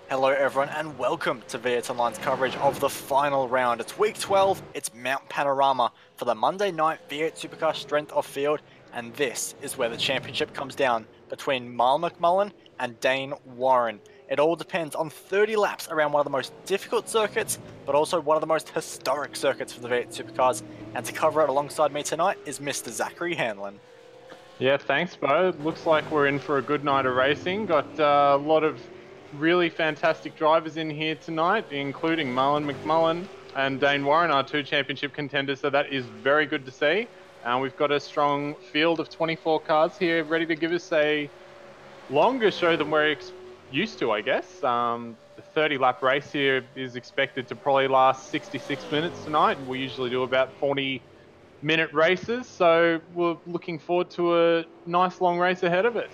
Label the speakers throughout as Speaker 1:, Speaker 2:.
Speaker 1: Hello everyone and welcome to V8 Online's coverage of the final round. It's week 12, it's Mount Panorama for the Monday night V8 Supercar Strength of Field, and this is where the championship comes down between Marl McMullen and Dane Warren. It all depends on 30 laps around one of the most difficult circuits, but also one of the most historic circuits for the V8 Supercars, and to cover it alongside me tonight is Mr. Zachary Hanlon.
Speaker 2: Yeah, thanks, Bo. Looks like we're in for a good night of racing. Got a lot of really fantastic drivers in here tonight, including Marlon McMullen and Dane Warren, our two championship contenders, so that is very good to see. We've got a strong field of 24 cars here ready to give us a longer show than we're used to, I guess. The 30-lap race here is expected to probably last 66 minutes tonight. We usually do about 40-minute races, so we're looking forward to a nice long race ahead of us.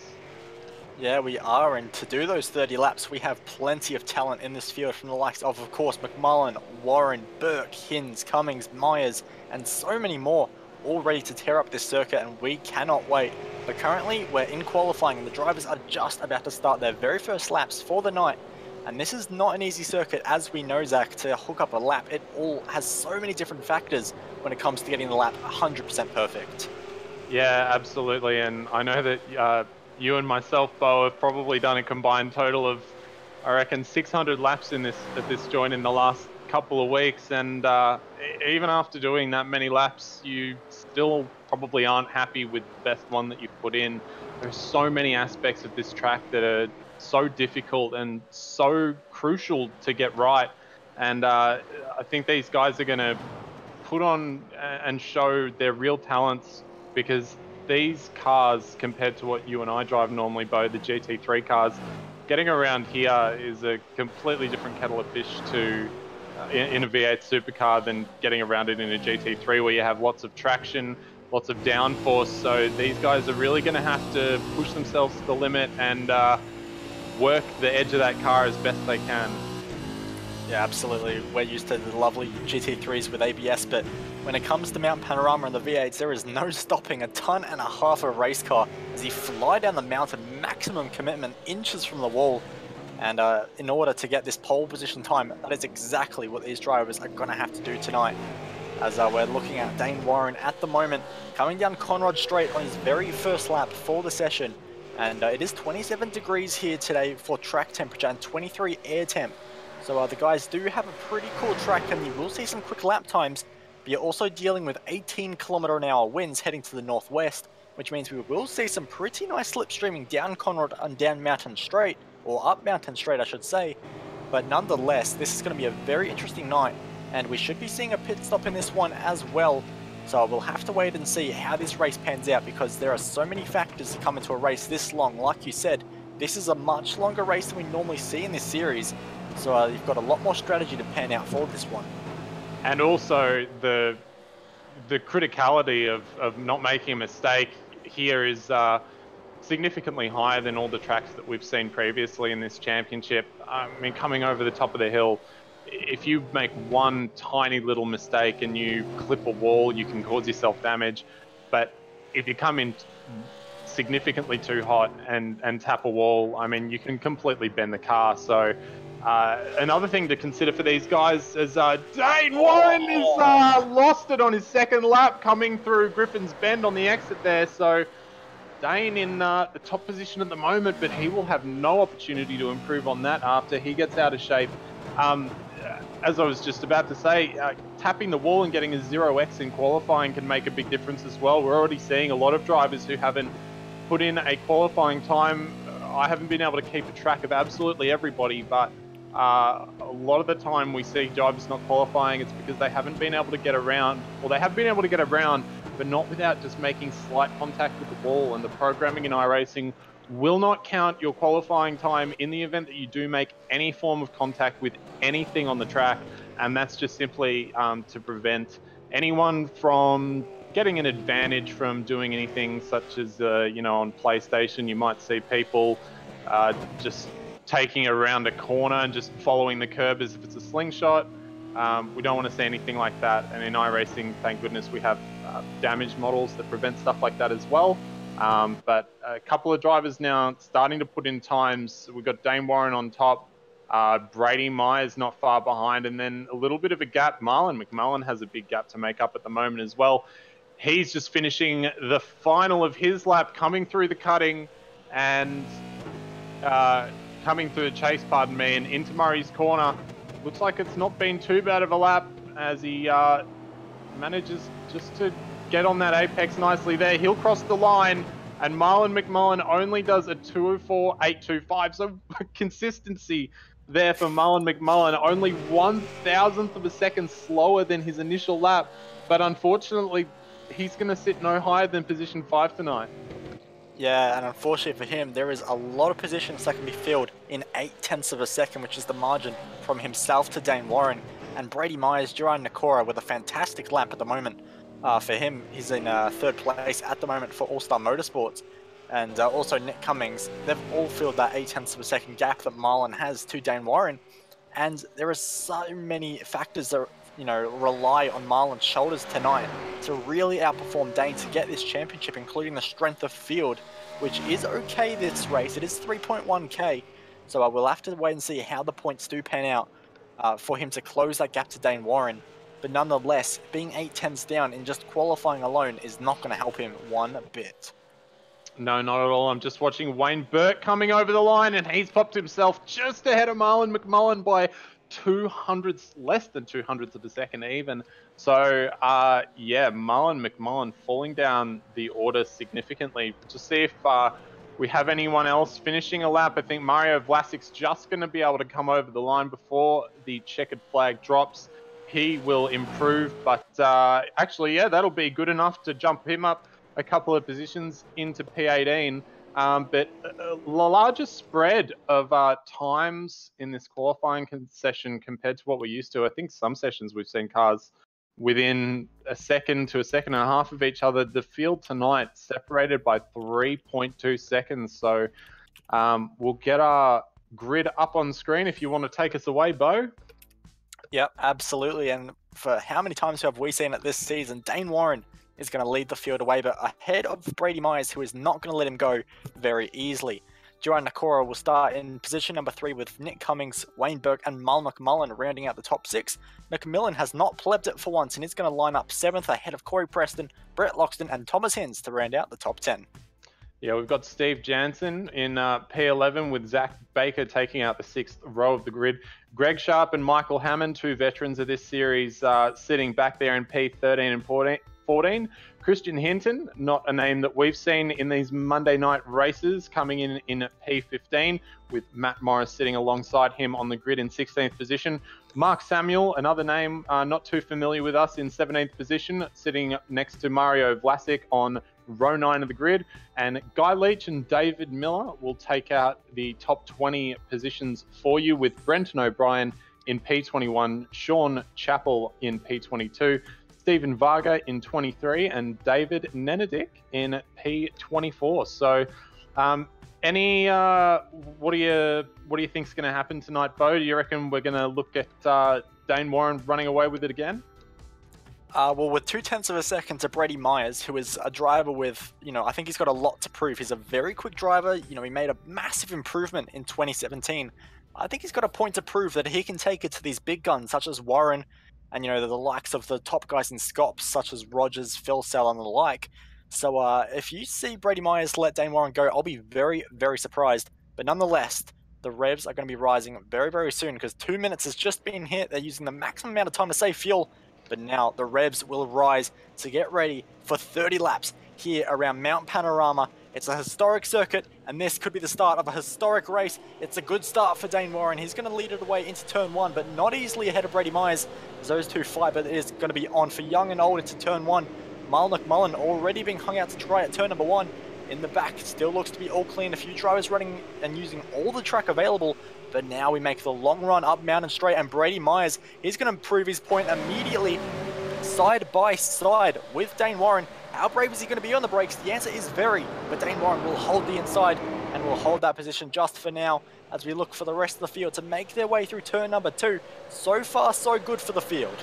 Speaker 1: Yeah, we are, and to do those 30 laps, we have plenty of talent in this field from the likes of course, McMullen, Warren, Burke, Hinz, Cummings, Myers, and so many more, all ready to tear up this circuit, and we cannot wait. But currently, we're in qualifying, and the drivers are just about to start their very first laps for the night. And this is not an easy circuit, as we know, Zach, to hook up a lap. It all has so many different factors when it comes to getting the lap 100% perfect.
Speaker 2: Yeah, absolutely, and I know that you and myself, Bo, have probably done a combined total of, I reckon, 600 laps in at this joint in the last couple of weeks, and even after doing that many laps, you still probably aren't happy with the best one that you've put in. There's so many aspects of this track that are so difficult and so crucial to get right, and I think these guys are going to put on and show their real talents, because these cars, compared to what you and I drive normally, Bo, the GT3 cars, getting around here is a completely different kettle of fish to in a V8 supercar than getting around it in a GT3, where you have lots of traction, lots of downforce. So these guys are really going to have to push themselves to the limit and work the edge of that car as best they can.
Speaker 1: Yeah, absolutely. We're used to the lovely GT3s with ABS, but when it comes to Mount Panorama and the V8s, there is no stopping a ton and a half of race car as he fly down the mountain, maximum commitment, inches from the wall. And in order to get this pole position time, that is exactly what these drivers are going to have to do tonight. As we're looking at Dane Warren at the moment, coming down Conrod Straight on his very first lap for the session. And it is 27 degrees here today for track temperature and 23 air temp. So the guys do have a pretty cool track, and you will see some quick lap times, but you're also dealing with 18km/h winds heading to the northwest, which means we will see some pretty nice slipstreaming down Conrad and down Mountain Straight, or up Mountain Straight I should say. But nonetheless, this is going to be a very interesting night, and we should be seeing a pit stop in this one as well. So we'll have to wait and see how this race pans out, because there are so many factors to come into a race this long. Like you said, this is a much longer race than we normally see in this series. So you've got a lot more strategy to pan out for this one.
Speaker 2: And also the criticality of not making a mistake here is significantly higher than all the tracks that we've seen previously in this championship. I mean, coming over the top of the hill, if you make one tiny little mistake and you clip a wall, you can cause yourself damage. But if you come in significantly too hot and tap a wall, I mean, you can completely bend the car. So another thing to consider for these guys is Dane Warren is lost it on his second lap coming through Griffin's Bend on the exit there. So Dane in the top position at the moment, but he will have no opportunity to improve on that after he gets out of shape. As I was just about to say, tapping the wall and getting a 0x in qualifying can make a big difference as well. We're already seeing a lot of drivers who haven't put in a qualifying time. I haven't been able to keep a track of absolutely everybody, but a lot of the time we see drivers not qualifying, it's because they haven't been able to get around, or they have been able to get around, but not without just making slight contact with the wall. And the programming in iRacing will not count your qualifying time in the event that you do make any form of contact with anything on the track. And that's just simply to prevent anyone from getting an advantage from doing anything, such as, you know, on PlayStation, you might see people just taking around a corner and just following the curb as if it's a slingshot. We don't want to see anything like that. And in iRacing, thank goodness, we have damage models that prevent stuff like that as well. But a couple of drivers now starting to put in times. We've got Dane Warren on top. Brady Myers not far behind, and then a little bit of a gap. Marlon McMullen has a big gap to make up at the moment as well. He's just finishing the final of his lap, coming through the cutting and coming through the chase, pardon me, and into Murray's corner. Looks like it's not been too bad of a lap as he manages just to get on that apex nicely there. He'll cross the line, and Marlon McMullen only does a 2:04.825. So consistency there for Marlon McMullen, only 1,000th of a second slower than his initial lap. But unfortunately, he's going to sit no higher than position 5 tonight.
Speaker 1: Yeah, and unfortunately for him, there is a lot of positions that can be filled in 0.8 of a second, which is the margin from himself to Dane Warren. And Brady Myers, Duran Nakora with a fantastic lap at the moment. For him, he's in 3rd place at the moment for All-Star Motorsports. And also Nick Cummings, they've all filled that 0.8 of a second gap that Marlon has to Dane Warren. And there are so many factors that, rely on Marlon's shoulders tonight to really outperform Dane to get this championship, including the strength of field, which is okay this race. It is 3.1k, so we'll have to wait and see how the points do pan out for him to close that gap to Dane Warren. But nonetheless, being 0.8 down in just qualifying alone is not going to help him one bit.
Speaker 2: No, not at all. I'm just watching Wayne Burke coming over the line, and he's popped himself just ahead of Marlon McMullen by 200ths, less than 200ths of a second even. So, yeah, Marlon McMullen falling down the order significantly. Just see if we have anyone else finishing a lap. I think Mario Vlasic's just going to be able to come over the line before the checkered flag drops. He will improve, but actually, yeah, that'll be good enough to jump him up a couple of positions into P18. But the largest spread of times in this qualifying session compared to what we're used to. I think some sessions we've seen cars within a second to a second and a half of each other. The field tonight separated by 3.2 seconds. So we'll get our grid up on screen if you want to take us away, Bo.
Speaker 1: Yep, absolutely. And for how many times have we seen it this season? Dane Warren is going to lead the field away, but ahead of Brady Myers, who is not going to let him go very easily. Duran Nakora will start in position number 3 with Nick Cummings, Wayne Burke, and Marlon McMullen rounding out the top 6. McMillan has not plebbed it for once and is going to line up 7th ahead of Corey Preston, Brett Loxton, and Thomas Hins to round out the top 10.
Speaker 2: Yeah, we've got Steve Jansen in P11 with Zach Baker taking out the 6th row of the grid. Greg Sharp and Michael Hammond, 2 veterans of this series, sitting back there in P13 and 14. Christian Hinton, not a name that we've seen in these Monday night races, coming in P15 with Matt Morris sitting alongside him on the grid in 16th position. Mark Samuel, another name not too familiar with us, in 17th position, sitting next to Mario Vlasic on row 9 of the grid. And Guy Leach and David Miller will take out the top 20 positions for you, with Brenton O'Brien in P21, Sean Chappell in P22, Stephen Varga in 23, and David Nenedick in P24. So, what do you think's going to happen tonight, Bo? Do you reckon we're going to look at Dane Warren running away with it again?
Speaker 1: Well, with 0.2 of a second to Brady Myers, who is a driver with, I think he's got a lot to prove. He's a very quick driver. He made a massive improvement in 2017. I think he's got a point to prove that he can take it to these big guns, such as Warren, and, the likes of the top guys in Scops, such as Rogers, Phil Sell, and the like. So if you see Brady Myers let Dane Warren go, I'll be very, very surprised. But nonetheless, the revs are going to be rising very, very soon, because 2 minutes has just been hit. They're using the maximum amount of time to save fuel. But now the revs will rise to get ready for 30 laps here around Mount Panorama. It's a historic circuit, and this could be the start of a historic race. It's a good start for Dane Warren. He's going to lead it away into turn 1, but not easily ahead of Brady Myers, as those two fight. But it is going to be on for young and old into turn 1. Marlon McMullen already being hung out to dry at turn number 1. In the back, still looks to be all clean. A few drivers running and using all the track available. But now we make the long run up Mountain Straight, and Brady Myers, he's going to prove his point immediately, side by side with Dane Warren. How brave is he going to be on the brakes? The answer is very, but Dane Warren will hold the inside and will hold that position just for now as we look for the rest of the field to make their way through turn number 2. So far, so good for the field.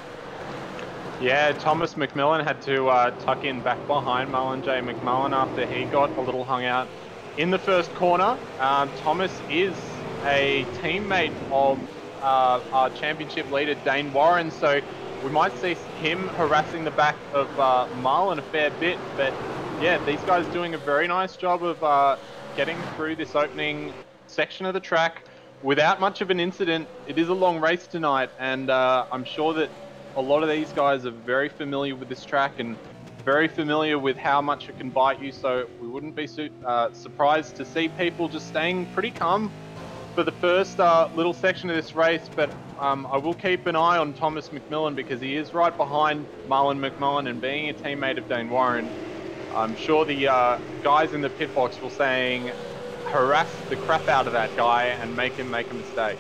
Speaker 2: Yeah, Thomas McMillan had to tuck in back behind Mullen J. McMullen after he got a little hung out in the first corner. Thomas is a teammate of our championship leader, Dane Warren. So we might see him harassing the back of Marlon a fair bit. But yeah, these guys doing a very nice job of getting through this opening section of the track without much of an incident. It is a long race tonight, and I'm sure that a lot of these guys are very familiar with this track and very familiar with how much it can bite you, so we wouldn't be surprised to see people just staying pretty calm for the first little section of this race. But I will keep an eye on Thomas McMillan, because he is right behind Marlon McMullen, and being a teammate of Dane Warren, I'm sure the guys in the pit box will harass the crap out of that guy and make him make a mistake.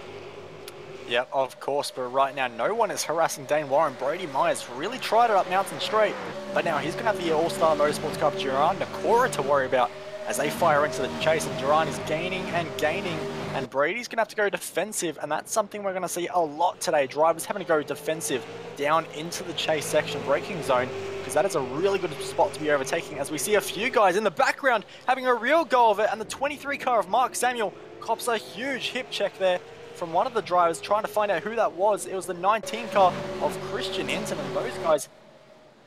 Speaker 1: Yeah, of course, but right now no one is harassing Dane Warren. Brady Myers really tried it up Mountain Straight, but now he's going to have the All-Star Motorsports Cup Duran Nakora to worry about as they fire into the chase, and Duran is gaining and gaining, and Brady's going to have to go defensive, and that's something we're going to see a lot today. Drivers having to go defensive down into the chase section braking zone, because that is a really good spot to be overtaking, as we see a few guys in the background having a real go of it, and the 23 car of Mark Samuel cops a huge hip check there from one of the drivers trying to find out who that was. It was the 19 car of Christian Hinton, and those guys...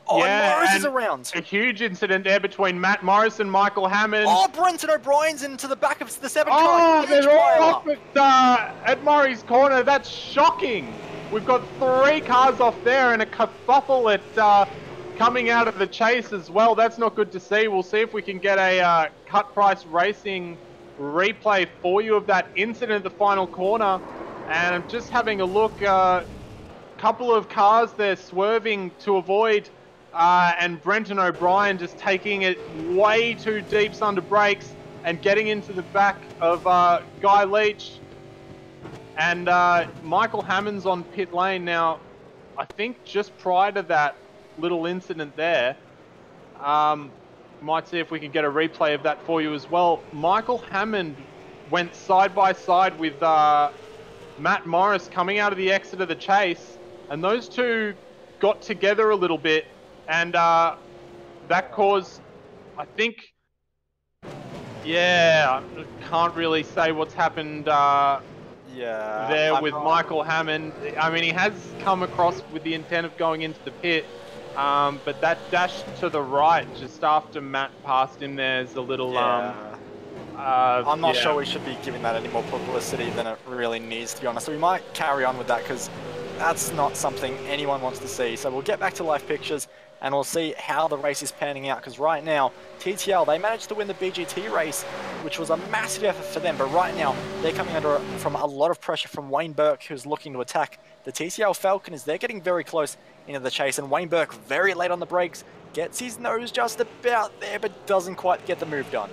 Speaker 1: Oh, yeah, Morris is around.
Speaker 2: A huge incident there between Matt Morris and Michael Hammond.
Speaker 1: Oh, Brenton O'Brien's into the back of the 7 car.
Speaker 2: Oh, they're all off at Murray's corner. That's shocking. We've got 3 cars off there and a kerfuffle at coming out of the chase as well. That's not good to see. We'll see if we can get a Cut Price Racing replay for you of that incident at the final corner. And I'm just having a look. Couple of cars there swerving to avoid, and Brenton O'Brien just taking it way too deep under brakes and getting into the back of Guy Leach. And Michael Hammond's on pit lane now. I think just prior to that little incident there, might see if we can get a replay of that for you as well. Michael Hammond went side by side with Matt Morris coming out of the exit of the chase, and those two got together a little bit, and that caused, I think, yeah, I can't really say what's happened there with Michael Hammond. I mean, he has come across with the intent of going into the pit, but that dash to the right just after Matt passed him there is a little... I'm
Speaker 1: not sure we should be giving that any more publicity than it really needs, to be honest. So we might carry on with that, because that's not something anyone wants to see. So we'll get back to live pictures and we'll see how the race is panning out, because right now TTL, they managed to win the BGT race, which was a massive effort for them, but right now they're coming under from a lot of pressure from Wayne Burke, who's looking to attack the TTL Falcon as they're getting very close into the chase, and Wayne Burke very late on the brakes, gets his nose just about there but doesn't quite get the move done.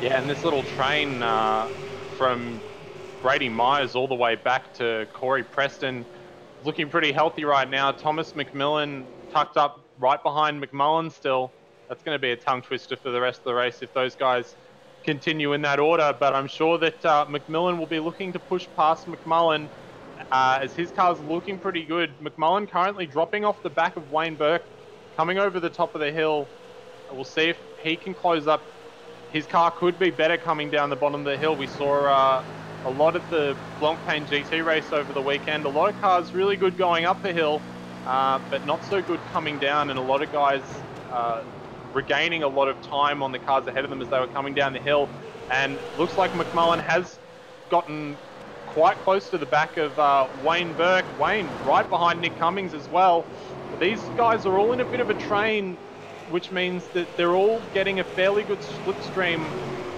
Speaker 2: Yeah, and this little train from Brady Myers all the way back to Corey Preston looking pretty healthy right now. Thomas McMillan tucked up right behind McMullen still. That's going to be a tongue twister for the rest of the race if those guys continue in that order, but I'm sure that McMillan will be looking to push past McMullen as his car's looking pretty good. McMullen currently dropping off the back of Wayne Burke, coming over the top of the hill. We'll see if he can close up. His car could be better coming down the bottom of the hill. We saw a lot at the Blancpain GT race over the weekend. A lot of cars really good going up the hill, but not so good coming down, and a lot of guys regaining a lot of time on the cars ahead of them as they were coming down the hill. And looks like McMullen has gotten quite close to the back of Wayne Burke. Wayne right behind Nick Cummings as well. These guys are all in a bit of a train, which means that they're all getting a fairly good slipstream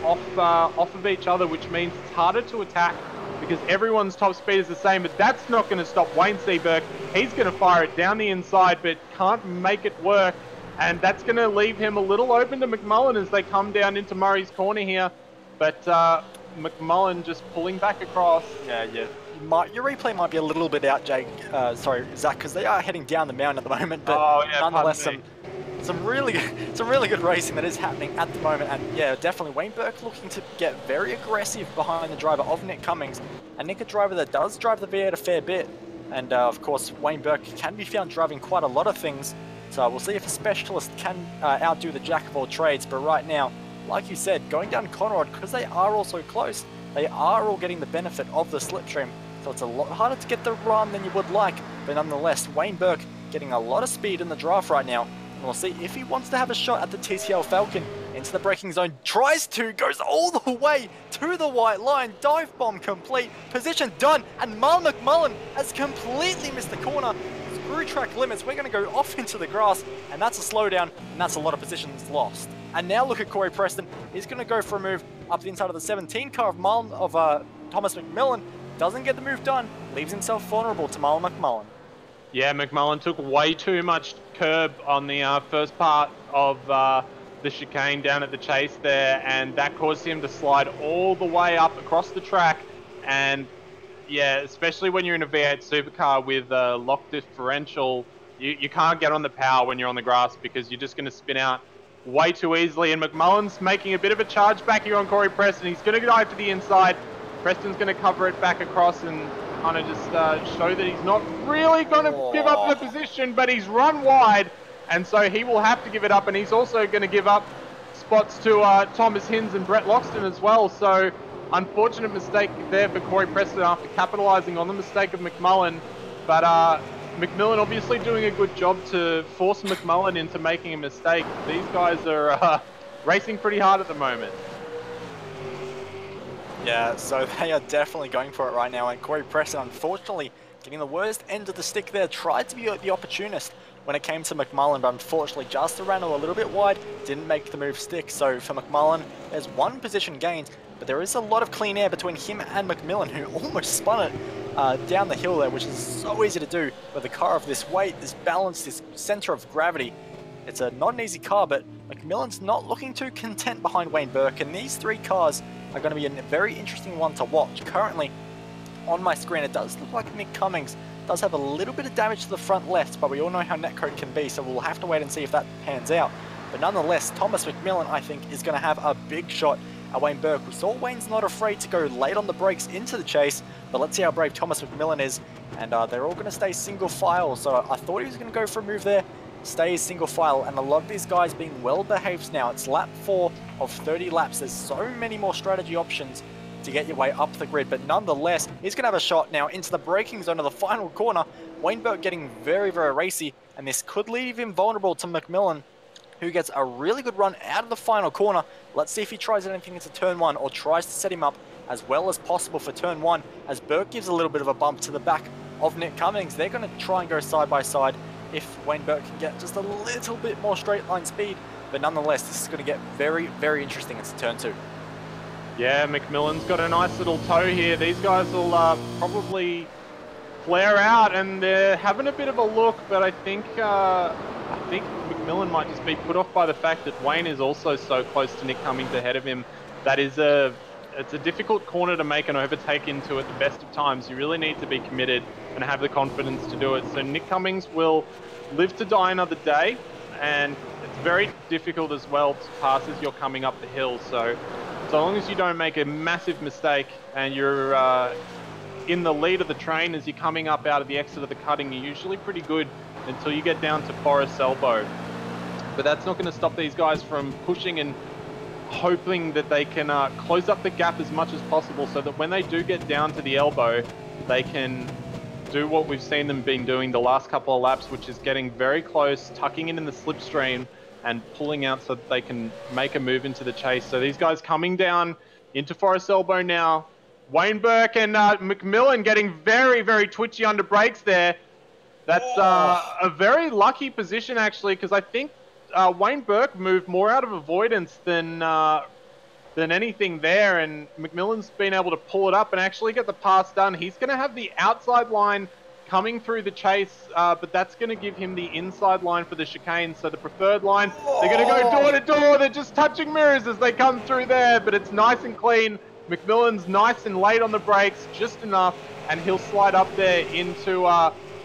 Speaker 2: off of each other, which means it's harder to attack because everyone's top speed is the same. But that's not going to stop Wayne Seaburke. He's going to fire it down the inside, but can't make it work. And that's going to leave him a little open to McMullen as they come down into Murray's corner here. But McMullen just pulling back across.
Speaker 1: Yeah. Your replay might be a little bit out, Zach, because they are heading down the mountain at the moment. But nonetheless, some really good racing that is happening at the moment. And yeah, definitely Wayne Burke looking to get very aggressive behind the driver of Nick Cummings. And Nick, a driver that does drive the V8 a fair bit. And of course, Wayne Burke can be found driving quite a lot of things. So we'll see if a specialist can outdo the jack of all trades. But right now, like you said, going down Conrad, because they are also close, they are all getting the benefit of the slipstream, so it's a lot harder to get the run than you would like, but nonetheless, Wayne Burke getting a lot of speed in the draft right now, and we'll see if he wants to have a shot at the TCL Falcon. Into the braking zone, tries to, goes all the way to the white line, dive bomb complete, position done, and Marlon McMullen has completely missed the corner. Screw track limits, we're going to go off into the grass, and that's a slowdown, and that's a lot of positions lost. And now look at Corey Preston, he's going to go for a move up the inside of the 17 car of Thomas McMillan, doesn't get the move done, leaves himself vulnerable to Marlon McMullen.
Speaker 2: Yeah, McMullen took way too much curb on the first part of the chicane down at the chase there, and that caused him to slide all the way up across the track. And yeah, especially when you're in a V8 supercar with a lock differential, you can't get on the power when you're on the grass because you're just going to spin out way too easily. And McMullen's making a bit of a charge back here on Corey Preston. He's going to dive to the inside. Preston's going to cover it back across and kind of just show that he's not really going to give up the position, but he's run wide, and so he will have to give it up. And he's also going to give up spots to Thomas Hinz and Brett Loxton as well. So unfortunate mistake there for Corey Preston after capitalising on the mistake of McMullen. But McMillan obviously doing a good job to force McMullen into making a mistake. These guys are racing pretty hard at the moment.
Speaker 1: Yeah, so they are definitely going for it right now, and Corey Preston, unfortunately, getting the worst end of the stick there, tried to be the opportunist when it came to McMullen, but unfortunately just ran a little bit wide, didn't make the move stick. So for McMullen, there's one position gained, but there is a lot of clean air between him and McMillan, who almost spun it down the hill there, which is so easy to do with a car of this weight, this balance, this center of gravity. It's not an easy car, but McMillan's not looking too content behind Wayne Burke, and these three cars are going to be a very interesting one to watch. Currently, on my screen, it does look like Nick Cummings does have a little bit of damage to the front left, but we all know how netcode can be, so we'll have to wait and see if that pans out. But nonetheless, Thomas McMillan, I think, is going to have a big shot at Wayne Burke. We saw Wayne's not afraid to go late on the brakes into the chase, but let's see how brave Thomas McMillan is. And they're all going to stay single file, so I thought he was going to go for a move there. Stays single file, and a lot of these guys being well behaved now. It's lap 4 of 30 laps. There's so many more strategy options to get your way up the grid, but nonetheless, he's going to have a shot now into the braking zone of the final corner. Wayne Burke getting very, very racy, and this could leave him vulnerable to McMillan, who gets a really good run out of the final corner. Let's see if he tries anything into turn 1 or tries to set him up as well as possible for turn 1, as Burke gives a little bit of a bump to the back of Nick Cummings. They're going to try and go side by side if Wayne Burke can get just a little bit more straight line speed, but nonetheless, this is going to get very, very interesting into turn 2.
Speaker 2: Yeah, McMillan's got a nice little toe here. These guys will probably flare out, and they're having a bit of a look, but I think McMillan might just be put off by the fact that Wayne is also so close to Nick Cummings ahead of him. That is it's a difficult corner to make an overtake into at the best of times. You really need to be committed and have the confidence to do it. So Nick Cummings will live to die another day, and it's very difficult as well to pass as you're coming up the hill. So long as you don't make a massive mistake and you're in the lead of the train as you're coming up out of the exit of the cutting, you're usually pretty good until you get down to Forest Elbow. But that's not going to stop these guys from pushing and hoping that they can close up the gap as much as possible, so that when they do get down to the elbow, they can do what we've seen them been doing the last couple of laps, which is getting very close, tucking in the slipstream and pulling out so that they can make a move into the chase. So these guys coming down into Forest Elbow now. Wayne Burke and McMillan getting very, very twitchy under brakes there. That's a very lucky position, actually, because I think Wayne Burke moved more out of avoidance than anything there, and McMillan's been able to pull it up and actually get the pass done. He's going to have the outside line coming through the chase, but that's going to give him the inside line for the chicane. So the preferred line, they're going to go door to door. They're just touching mirrors as they come through there, but it's nice and clean. McMillan's nice and late on the brakes, just enough, and he'll slide up there into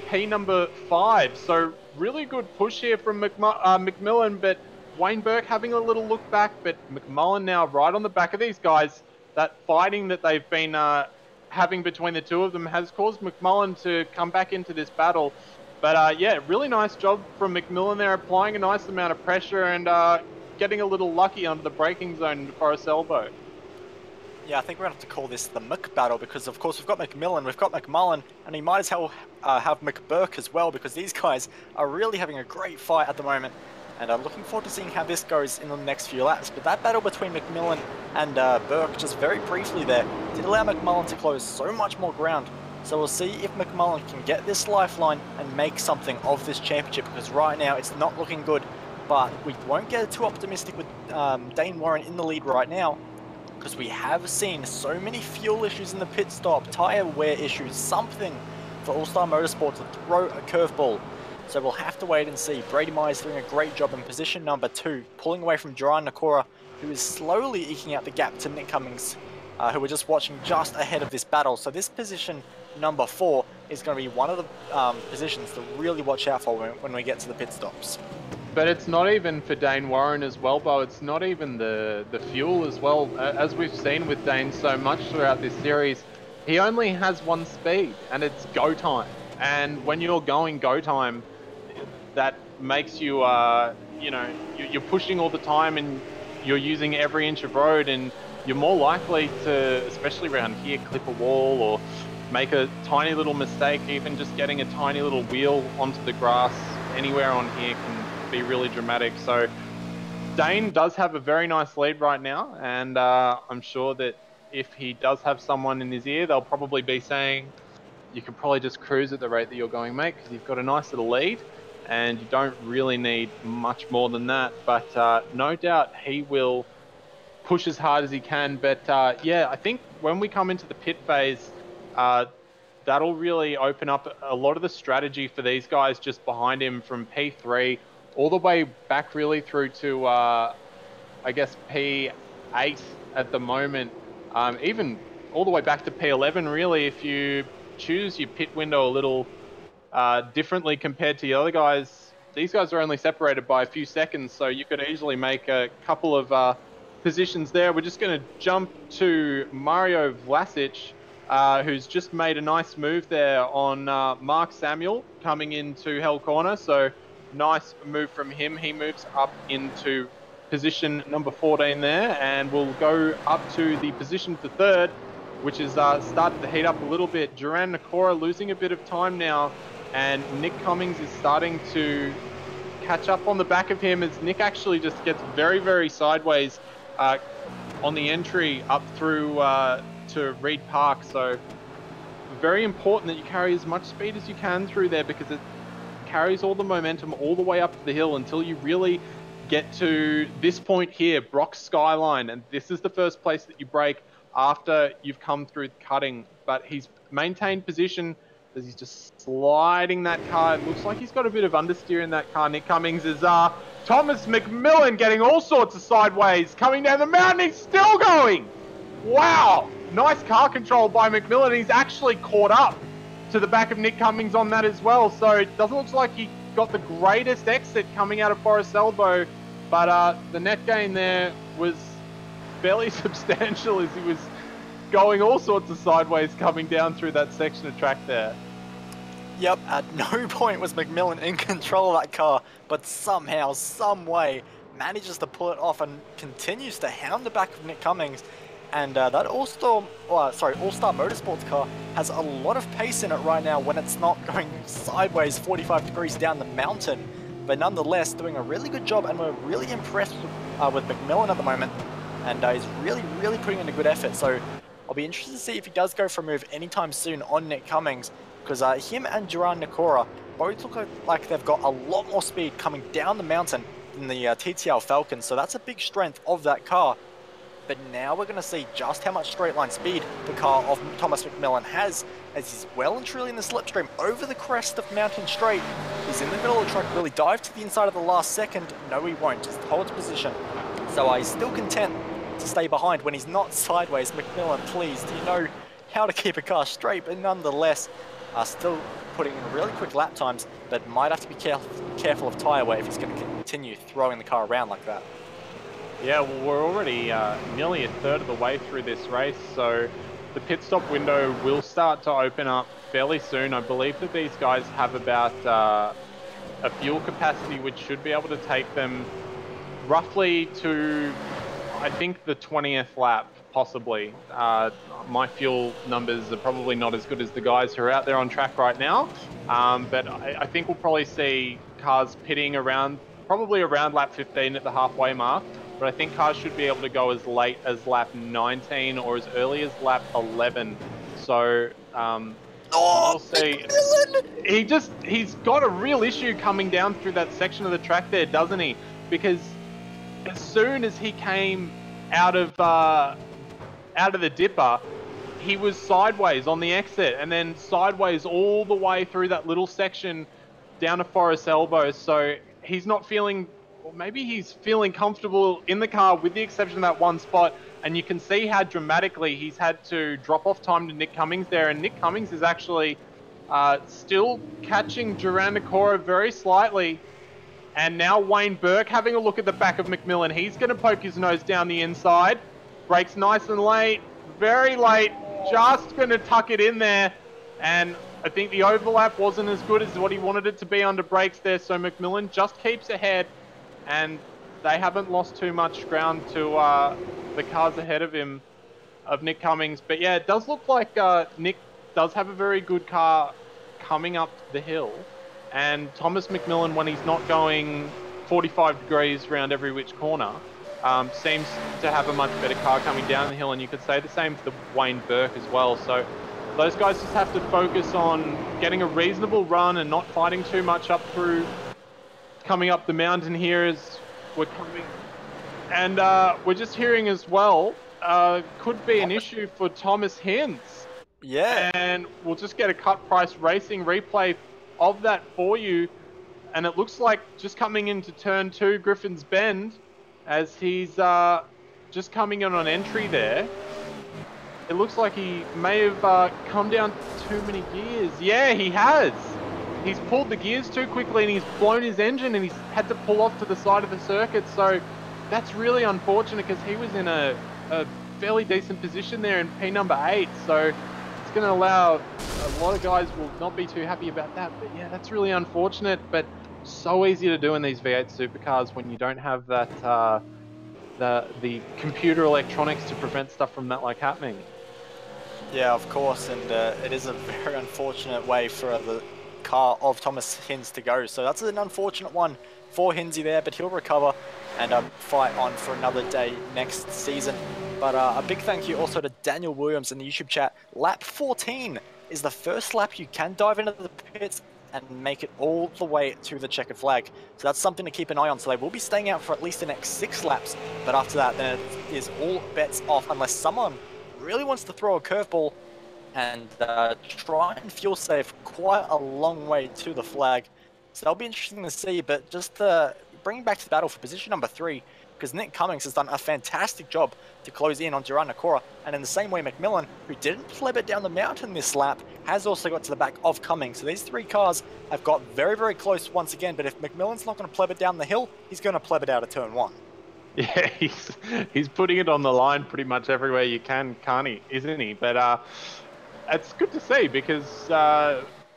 Speaker 2: P number 5. So really good push here from McMillan, but Wayne Burke having a little look back, but McMullen now right on the back of these guys. That fighting that they've been having between the two of them has caused McMullen to come back into this battle. But yeah, really nice job from McMillan there, applying a nice amount of pressure and getting a little lucky under the braking zone into Forest Elbow.
Speaker 1: Yeah, I think we're going to have to call this the Mc battle because, of course, we've got McMillan, we've got McMullen, and he might as well have McBurke as well because these guys are really having a great fight at the moment. And I'm looking forward to seeing how this goes in the next few laps. But that battle between McMillan and Burke, just very briefly there, did allow McMullen to close so much more ground. So we'll see if McMullen can get this lifeline and make something of this championship because right now it's not looking good. But we won't get too optimistic with Dane Warren in the lead right now, because we have seen so many fuel issues in the pit stop, tyre wear issues, something for All-Star Motorsport to throw a curveball. So we'll have to wait and see. Brady Myers doing a great job in position number 2, pulling away from Duran Nakora, who is slowly eking out the gap to Nick Cummings, who we're just watching just ahead of this battle. So this position number 4 is going to be one of the positions to really watch out for when we get to the pit stops.
Speaker 2: But it's not even for Dane Warren as well, Bo. It's not even the fuel as well. As we've seen with Dane so much throughout this series, he only has one speed, and it's go time. And when you're going go time, that makes you, you know, you're pushing all the time and you're using every inch of road, and you're more likely to, especially around here, clip a wall or make a tiny little mistake. Even just getting a tiny little wheel onto the grass anywhere on here can be really dramatic. So Dane does have a very nice lead right now, and I'm sure that if he does have someone in his ear, they'll probably be saying, you can probably just cruise at the rate that you're going, mate, because you've got a nice little lead and you don't really need much more than that. But no doubt he will push as hard as he can. But yeah, I think when we come into the pit phase, that'll really open up a lot of the strategy for these guys just behind him from P3 all the way back really through to, I guess, P8 at the moment. Even all the way back to P11, really, if you choose your pit window a little differently compared to the other guys. These guys are only separated by a few seconds, so you could easily make a couple of positions there. We're just going to jump to Mario Vlasic, who's just made a nice move there on Mark Samuel coming into Hell Corner. So nice move from him. He moves up into position number 14 there, and we'll go up to the position for third, which is started to heat up a little bit. Duran Nakora losing a bit of time now, and Nick Cummings is starting to catch up on the back of him as Nick actually just gets very, very sideways on the entry up through to Reed Park. So very important that you carry as much speed as you can through there, because it carries all the momentum all the way up the hill until you really get to this point here, Brock's Skyline, and this is the first place that you break after you've come through cutting. But he's maintained position as he's just sliding that car. It looks like he's got a bit of understeer in that car. Nick Cummings is Thomas McMillan getting all sorts of sideways, coming down the mountain. He's still going. Wow, nice car control by McMillan. He's actually caught up to the back of Nick Cummings on that as well. So it doesn't look like he got the greatest exit coming out of Boris Elbow, but the net gain there was fairly substantial as he was going all sorts of sideways coming down through that section of track there.
Speaker 1: Yep, at no point was McMillan in control of that car, but somehow, some way, manages to pull it off and continues to hound the back of Nick Cummings. And that All-Star Motorsports car has a lot of pace in it right now when it's not going sideways 45 degrees down the mountain. But nonetheless, doing a really good job, and we're really impressed with McMillan at the moment. And he's really, really putting in a good effort. So I'll be interested to see if he does go for a move anytime soon on Nick Cummings, because him and Duran Nakora both look like they've got a lot more speed coming down the mountain than the TTL Falcon. So that's a big strength of that car. But now we're going to see just how much straight line speed the car of Thomas McMillan has, as he's well and truly in the slipstream over the crest of Mountain Straight. He's in the middle of the track, really dive to the inside of the last second. No, he won't, just holds position. So he's still content to stay behind when he's not sideways. McMillan, please, do you know how to keep a car straight? But nonetheless, still putting in really quick lap times, but might have to be careful of tyre wear if he's going to continue throwing the car around like that.
Speaker 2: Yeah, well, we're already nearly a third of the way through this race, so the pit stop window will start to open up fairly soon. I believe that these guys have about a fuel capacity which should be able to take them roughly to I think the 20th lap, possibly. My fuel numbers are probably not as good as the guys who are out there on track right now. But I think we'll probably see cars pitting around, probably around lap 15 at the halfway mark. But I think cars should be able to go as late as lap 19 or as early as lap 11. So we'll see. He's got a real issue coming down through that section of the track there, doesn't he? Because as soon as he came out of the dipper, he was sideways on the exit and then sideways all the way through that little section down to Forest Elbow. So he's not feeling, or maybe he's feeling comfortable in the car with the exception of that one spot. And you can see how dramatically he's had to drop off time to Nick Cummings there. And Nick Cummings is actually still catching Duran Nakora very slightly. And now Wayne Burke having a look at the back of McMillan. He's going to poke his nose down the inside. Brakes nice and late, very late, just going to tuck it in there. And I think the overlap wasn't as good as what he wanted it to be under brakes there. So McMillan just keeps ahead and they haven't lost too much ground to the cars ahead of him, of Nick Cummings. But yeah, it does look like Nick does have a very good car coming up the hill. And Thomas McMillan, when he's not going 45 degrees around every which corner, seems to have a much better car coming down the hill. And you could say the same for Wayne Burke as well. So those guys just have to focus on getting a reasonable run and not fighting too much up through, coming up the mountain here as we're coming. And we're just hearing as well, could be an issue for Thomas Hintz.
Speaker 1: Yeah.
Speaker 2: And we'll just get a cut price racing replay of that for you. And it looks like just coming into turn 2, Griffin's Bend, as he's just coming in on entry there. It looks like he may have come down too many gears. Yeah, he has. He's pulled the gears too quickly and he's blown his engine and he's had to pull off to the side of the circuit. So that's really unfortunate because he was in a fairly decent position there in P number 8. So it's going to allow, a lot of guys will not be too happy about that. But yeah, that's really unfortunate. But so easy to do in these V8 supercars when you don't have that the computer electronics to prevent stuff from that happening.
Speaker 1: Yeah, of course, and it is a very unfortunate way for the car of Thomas Hinz to go. So that's an unfortunate one for Hinzy there, but he'll recover and fight on for another day next season. But a big thank you also to Daniel Williams in the YouTube chat. Lap 14 is the first lap you can dive into the pits and make it all the way to the checkered flag. So that's something to keep an eye on. So they will be staying out for at least the next 6 laps. But after that, then it is all bets off unless someone really wants to throw a curveball and try and fuel save quite a long way to the flag. So that'll be interesting to see. But just bringing back to the battle for position number 3, because Nick Cummings has done a fantastic job to close in on Duran Nakora. And in the same way, McMillan, who didn't pleb it down the mountain this lap, has also got to the back of Cummings. So these 3 cars have got very, very close once again. But if McMillan's not going to pleb it down the hill, he's going to pleb it out of turn 1.
Speaker 2: Yeah, he's putting it on the line pretty much everywhere you can, can't he? Isn't he? But it's good to see because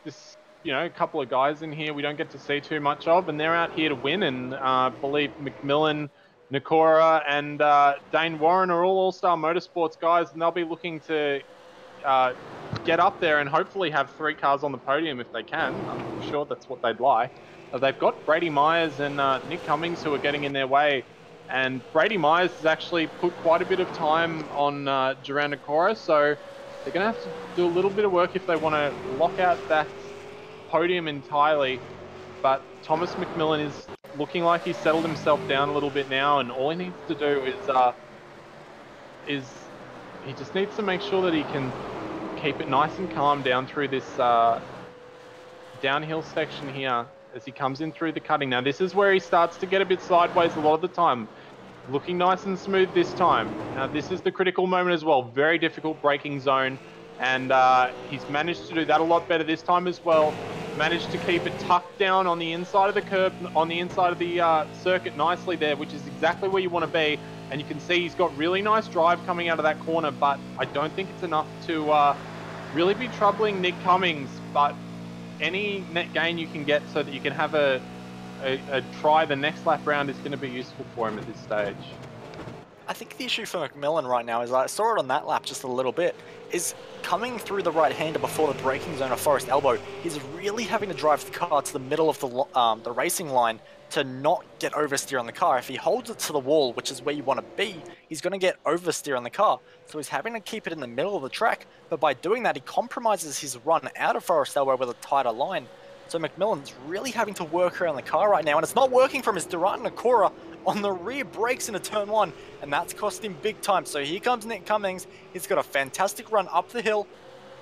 Speaker 2: this, a couple of guys in here we don't get to see too much of, and they're out here to win. And I believe McMillan, Nakora, and Dane Warren are all All-Star Motorsports guys, and they'll be looking to get up there and hopefully have 3 cars on the podium if they can. I'm sure that's what they'd like. They've got Brady Myers and Nick Cummings who are getting in their way. And Brady Myers has actually put quite a bit of time on Duran Nakora, so they're going to have to do a little bit of work if they want to lock out that podium entirely. But Thomas McMillan is looking like he's settled himself down a little bit now, and all he needs to do is he just needs to make sure that he can keep it nice and calm down through this downhill section here as he comes in through the cutting. Now this is where he starts to get a bit sideways a lot of the time. Looking nice and smooth this time. Now this is the critical moment as well. Very difficult braking zone, and he's managed to do that a lot better this time as well. Managed to keep it tucked down on the inside of the curb, on the inside of the circuit nicely there, which is exactly where you want to be. And you can see he's got really nice drive coming out of that corner, but I don't think it's enough to really be troubling Nick Cummings. But any net gain you can get so that you can have a try the next lap round is going to be useful for him at this stage.
Speaker 1: I think the issue for McMillan right now is, I saw it on that lap just a little bit, is coming through the right-hander before the braking zone of Forest Elbow. He's really having to drive the car to the middle of the racing line to not get oversteer on the car. If he holds it to the wall, which is where you want to be, he's going to get oversteer on the car. So he's having to keep it in the middle of the track, but by doing that, he compromises his run out of Forest Elbow with a tighter line. So McMillan's really having to work around the car right now, and it's not working from his Durant Nakora on the rear brakes into turn 1, and that's cost him big time. So here comes Nick Cummings. He's got a fantastic run up the hill,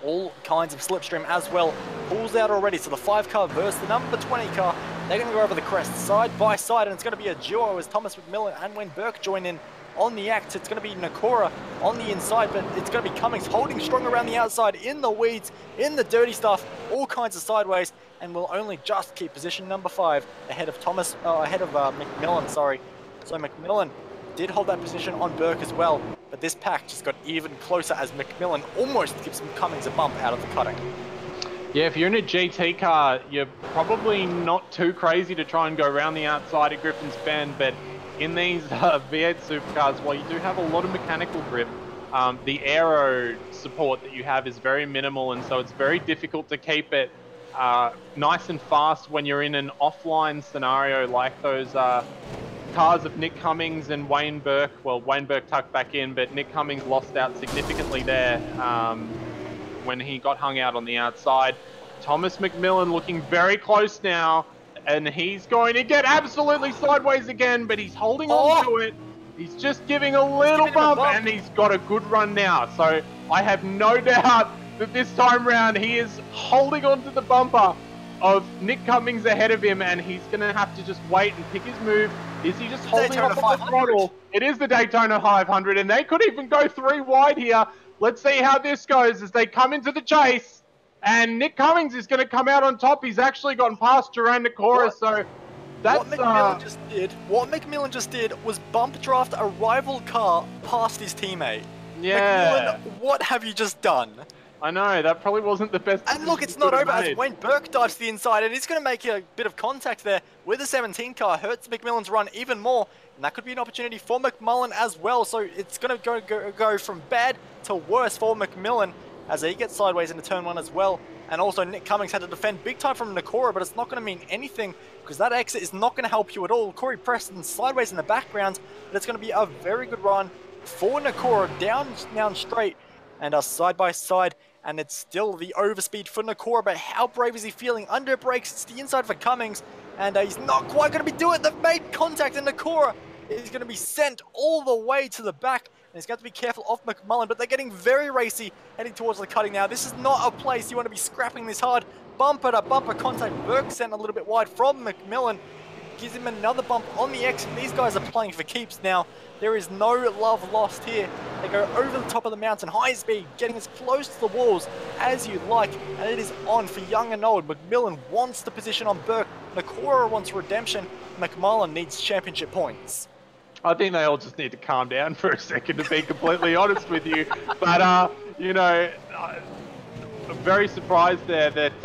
Speaker 1: all kinds of slipstream as well. Pulls out already, so the 5 car versus the number 20 car. They're going to go over the crest side by side, and it's going to be a duo as Thomas McMillan and Wayne Burke join in on the act. It's going to be Nakora on the inside, but it's going to be Cummings holding strong around the outside, in the weeds, in the dirty stuff, all kinds of sideways, and will only just keep position number 5 ahead of McMillan, sorry. So McMillan did hold that position on Burke as well, but this pack just got even closer as McMillan almost gives Cummings a bump out of the cutting.
Speaker 2: Yeah, if you're in a GT car, you're probably not too crazy to try and go around the outside of Griffin's Bend, but in these V8 supercars, while you do have a lot of mechanical grip, the aero support that you have is very minimal, and so it's very difficult to keep it nice and fast when you're in an offline scenario like those cars of Nick Cummings and Wayne Burke. Well, Wayne Burke tucked back in, but Nick Cummings lost out significantly there when he got hung out on the outside. Thomas McMillan looking very close now, and he's going to get absolutely sideways again, but he's holding on to it. He's just giving a little bump, and he's got a good run now. So I have no doubt that this time round he is holding on to the bumper of Nick Cummings ahead of him, and he's going to have to just wait and pick his move. Is he just holding on to the throttle? It is the Daytona 500, and they could even go 3 wide here. Let's see how this goes as they come into the chase. And Nick Cummings is going to come out on top. He's actually gotten past Durant Nakora, so that's... What
Speaker 1: McMillan just did was bump draft a rival car past his teammate.
Speaker 2: Yeah.
Speaker 1: McMillan, what have you just done?
Speaker 2: I know, that probably wasn't the best.
Speaker 1: And look, it's not over as Wayne Burke dives to the inside, and he's going to make a bit of contact there with the 17 car. Hurts McMillan's run even more, and that could be an opportunity for McMullen as well. So it's going to go from bad to worse for McMillan as he gets sideways into turn 1 as well. And also Nick Cummings had to defend big time from Nakora, but it's not going to mean anything because that exit is not going to help you at all. Corey Preston sideways in the background, but it's going to be a very good run for Nakora down straight and side by side. And it's still the overspeed for Nakora, but how brave is he feeling? Under brakes, it's the inside for Cummings, and he's not quite going to be doing it. They've made contact, and Nakora is going to be sent all the way to the back, and he's got to be careful of McMullen, but they're getting very racy, heading towards the cutting now. This is not a place you want to be scrapping this hard. Bumper to bumper contact. Burke sent a little bit wide from McMillan. Gives him another bump on the exit. These guys are playing for keeps now. There is no love lost here. They go over the top of the mountain, high speed, getting as close to the walls as you like, and it is on for young and old. McMillan wants the position on Burke. Nakora wants redemption. McMullen needs championship points.
Speaker 2: I think they all just need to calm down for a second, to be completely honest with you. But, you know, I'm very surprised there that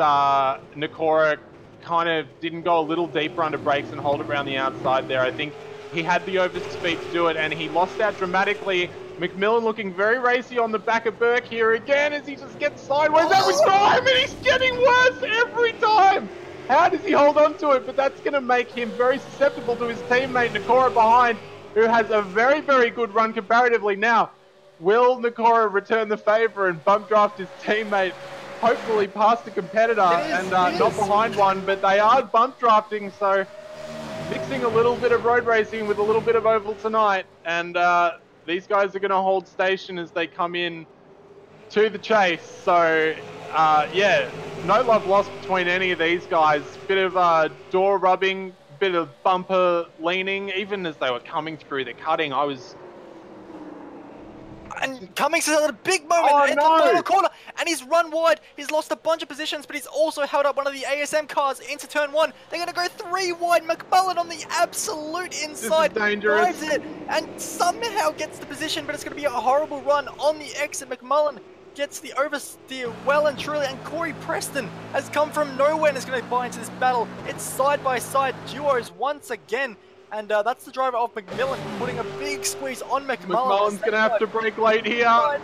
Speaker 2: Nakora kind of didn't go a little deeper under brakes and hold it around the outside there. I think he had the overspeed to do it, and he lost out dramatically. McMillan looking very racy on the back of Burke here again as he just gets sideways every time, and he's getting worse every time. How does he hold on to it? But that's going to make him very susceptible to his teammate Nakora behind, who has a very, very good run comparatively. Now, will Nakora return the favour and bump draft his teammate, hopefully past the competitor and not behind one? But they are bump drafting, so mixing a little bit of road racing with a little bit of oval tonight. And these guys are going to hold station as they come in to the chase. So, yeah, no love lost between any of these guys. Bit of door rubbing, bit of bumper leaning. Even as they were coming through the cutting, I was...
Speaker 1: And Cummings has had a big moment in the final corner, and he's run wide. He's lost a bunch of positions, but he's also held up one of the ASM cars into turn 1. They're going to go 3 wide. McMullen on the absolute inside.
Speaker 2: This is dangerous.
Speaker 1: Drives it and somehow gets the position, but it's going to be a horrible run on the exit. McMullen gets the oversteer well and truly, and Corey Preston has come from nowhere and is going to buy into this battle. It's side-by-side duos once again. And that's the driver of McMillan putting a big squeeze on McMullen.
Speaker 2: McMullen's going to have to brake late here.
Speaker 1: But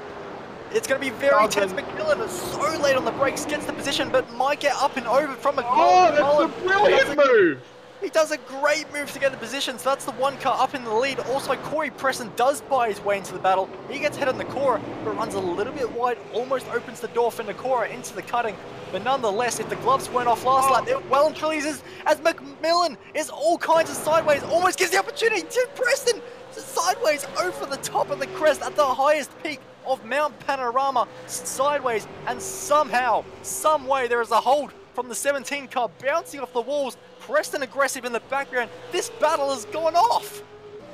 Speaker 1: it's going to be very tense. McMillan is so late on the brakes, gets the position, but might get up and over from McMullen.
Speaker 2: Oh, that's a brilliant move.
Speaker 1: He does a great move to get the position, so that's the one car up in the lead. Also, Corey Preston does buy his way into the battle. He gets ahead on Nakora, but runs a little bit wide, almost opens the door for Nakora into the cutting. But nonetheless, if the gloves weren't off last lap, it well and truly is, as McMillan is all kinds of sideways, almost gives the opportunity to Preston to sideways over the top of the crest at the highest peak of Mount Panorama, sideways, and somehow, some way, there is a hold from the 17 car bouncing off the walls. Preston aggressive in the background. This battle has gone off.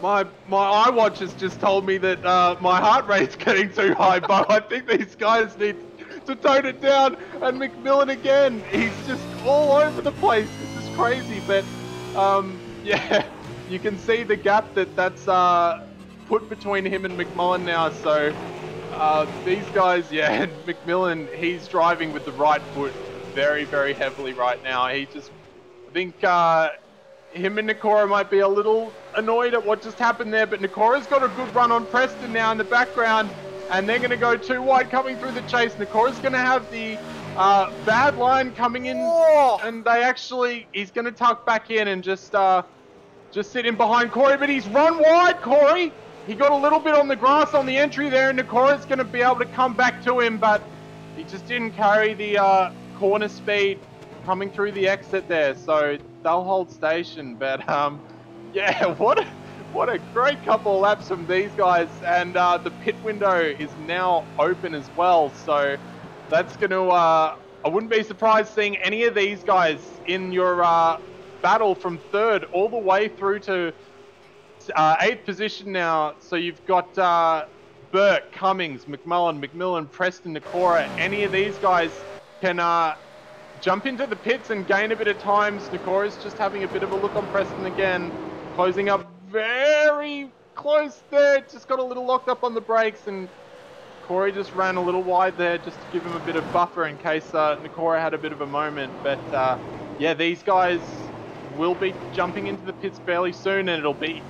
Speaker 2: My iWatch has just told me that my heart rate's getting too high, but I think these guys need to tone it down. And McMillan again, he's just all over the place. This is crazy, but yeah, you can see the gap that's put between him and McMullen now. So these guys, yeah, McMillan, he's driving with the right foot very, very heavily right now. I think him and Nakora might be a little annoyed at what just happened there, but Nakora's got a good run on Preston now in the background, and they're going to go too wide coming through the chase. Nakora's going to have the bad line coming in, and he's going to tuck back in and just sit in behind Corey, but he's run wide, Corey. He got a little bit on the grass on the entry there, and Nakora's going to be able to come back to him, but he just didn't carry the corner speed coming through the exit there, so they'll hold station. But yeah, what a great couple of laps from these guys, and the pit window is now open as well, so that's going to I wouldn't be surprised seeing any of these guys in your battle from 3rd all the way through to 8th position now. So you've got Burke, Cummings, McMillan, Preston, Nakora. Any of these guys can jump into the pits and gain a bit of time. Nakora's just having a bit of a look on Preston again, closing up very close there. Just got a little locked up on the brakes, and Corey just ran a little wide there just to give him a bit of buffer in case Nakora had a bit of a moment. But yeah, these guys will be jumping into the pits fairly soon, and it'll be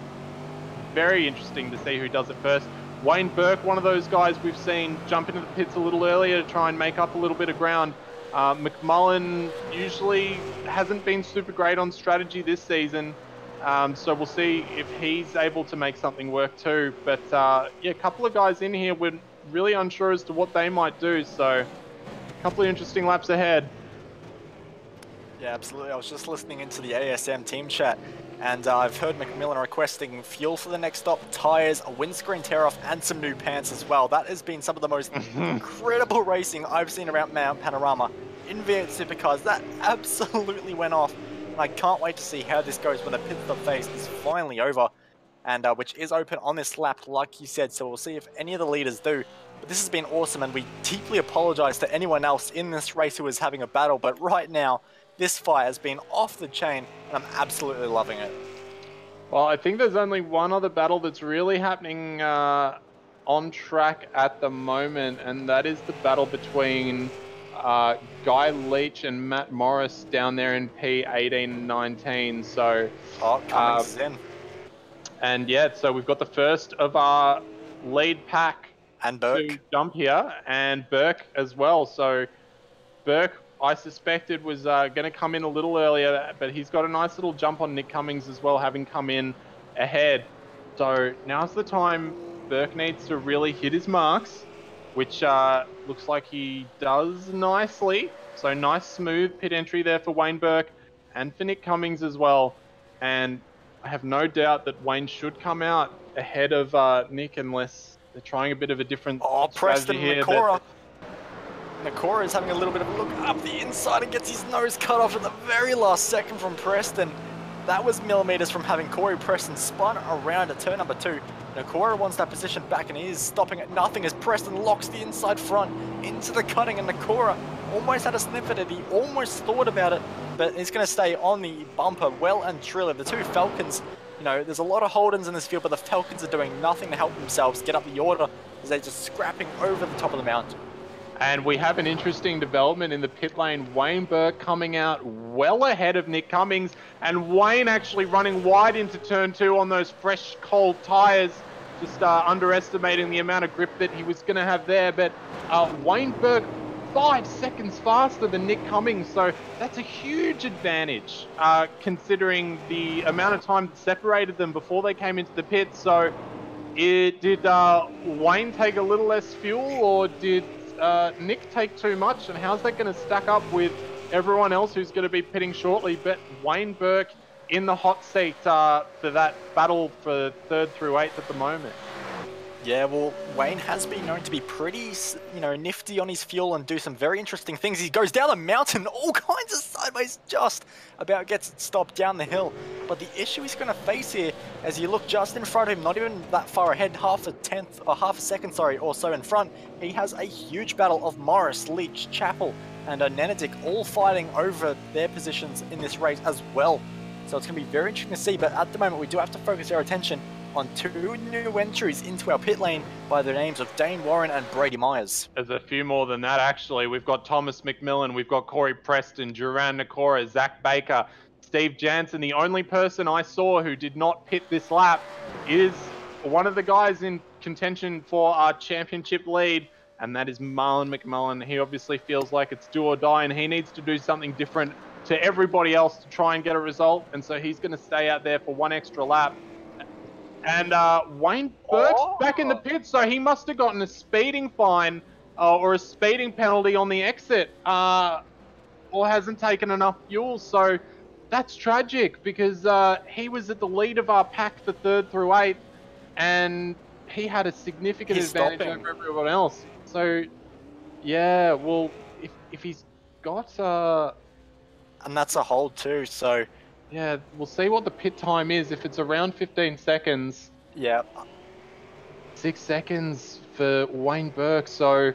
Speaker 2: very interesting to see who does it first. Wayne Burke, one of those guys we've seen jump into the pits a little earlier to try and make up a little bit of ground. McMullen usually hasn't been super great on strategy this season, so we'll see if he's able to make something work too. But yeah, a couple of guys in here, we're really unsure as to what they might do, so a couple of interesting laps ahead.
Speaker 1: Yeah, absolutely. I was just listening into the ASM team chat, and I've heard McMillan requesting fuel for the next stop, tyres, a windscreen tear-off, and some new pants as well. That has been some of the most incredible racing I've seen around Mount Panorama in V8 Supercars. That absolutely went off, and I can't wait to see how this goes when the pit stop phase is finally over, and which is open on this lap, like you said, so we'll see if any of the leaders do. But this has been awesome, and we deeply apologise to anyone else in this race who is having a battle, but right now, this fight has been off the chain, and I'm absolutely loving it.
Speaker 2: Well, I think there's only one other battle that's really happening on track at the moment, and that is the battle between Guy Leach and Matt Morris down there in P18 and 19. So,
Speaker 1: Cummings is in.
Speaker 2: And yeah, so we've got the first of our lead pack
Speaker 1: and Burke
Speaker 2: to jump here, and Burke as well. So Burke, I suspected, was going to come in a little earlier, but he's got a nice little jump on Nick Cummings as well, having come in ahead. So now's the time Burke needs to really hit his marks, which looks like he does nicely. So nice smooth pit entry there for Wayne Burke and for Nick Cummings as well. And I have no doubt that Wayne should come out ahead of Nick, unless they're trying a bit of a different
Speaker 1: Preston
Speaker 2: here.
Speaker 1: Nakora. Nakora is having a little bit of a look up the inside and gets his nose cut off at the very last second from Preston. That was millimeters from having Corey Preston spun around at turn number 2. Nakora wants that position back, and he is stopping at nothing as Preston locks the inside front into the cutting, and Nakora almost had a sniff at it. He almost thought about it, but he's going to stay on the bumper well and truly. The two Falcons, you know, there's a lot of Holdens in this field, but the Falcons are doing nothing to help themselves get up the order as they're just scrapping over the top of the mountain.
Speaker 2: And we have an interesting development in the pit lane. Wayne Burke coming out well ahead of Nick Cummings, and Wayne actually running wide into turn 2 on those fresh, cold tyres, just underestimating the amount of grip that he was going to have there. But Wayne Burke 5 seconds faster than Nick Cummings, so that's a huge advantage considering the amount of time that separated them before they came into the pit. So did Wayne take a little less fuel, or did Nick take too much? And how's that going to stack up with everyone else who's going to be pitting shortly? But Wayne Burke in the hot seat for that battle for 3rd through 8th at the moment.
Speaker 1: Yeah, well, Wayne has been known to be pretty, nifty on his fuel and do some very interesting things. He goes down a mountain, all kinds of sideways, just about gets it stopped down the hill. But the issue he's going to face here, as you look just in front of him, not even that far ahead, half a second, or so in front, he has a huge battle of Morris, Leach, Chappell, and Nenedick all fighting over their positions in this race as well. So it's going to be very interesting to see, but at the moment we do have to focus our attention on 2 new entries into our pit lane by the names of Dane Warren and Brady Myers.
Speaker 2: There's a few more than that, actually. We've got Thomas McMillan, we've got Corey Preston, Duran Nakora, Zach Baker, Steve Jansen. The only person I saw who did not pit this lap is one of the guys in contention for our championship lead, and that is Marlon McMullen. He obviously feels like it's do or die, and he needs to do something different to everybody else to try and get a result, and so he's going to stay out there for 1 extra lap. And Wayne Burke's back in the pit, so he must have gotten a speeding fine or a speeding penalty on the exit, or hasn't taken enough fuel. So that's tragic, because he was at the lead of our pack for 3rd through 8th, and he had a significant advantage over everyone else. So yeah, well, if he's got
Speaker 1: and that's a hold too, so
Speaker 2: yeah, we'll see what the pit time is. If it's around 15 seconds.
Speaker 1: Yeah.
Speaker 2: 6 seconds for Wayne Burke. So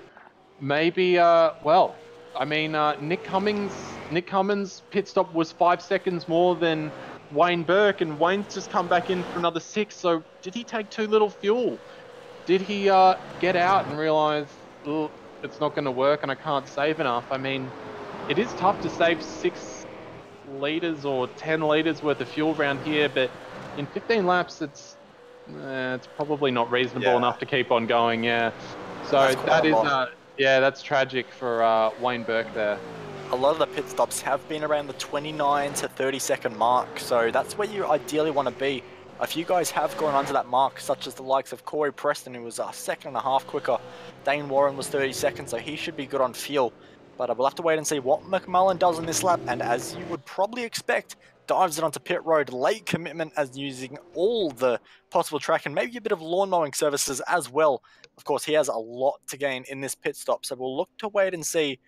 Speaker 2: maybe, well, I mean, Nick Cummins' pit stop was 5 seconds more than Wayne Burke, and Wayne's just come back in for another 6. So did he take too little fuel? Did he get out and realize, oh, it's not going to work and I can't save enough? I mean, it is tough to save 6 litres or 10 litres worth of fuel around here, but in 15 laps it's probably not reasonable enough to keep on going. Yeah, so that is that's tragic for Wayne Burke there.
Speaker 1: A lot of the pit stops have been around the 29 to 30 second mark, so that's where you ideally want to be. A few guys have gone under that mark, such as the likes of Corey Preston, who was a second and a half quicker. Dane Warren was 30 seconds, so he should be good on fuel. But we'll have to wait and see what McMullen does in this lap, and as you would probably expect, dives it onto pit road, late commitment as using all the possible track and maybe a bit of lawn mowing services as well. Of course, he has a lot to gain in this pit stop, so we'll look to wait and see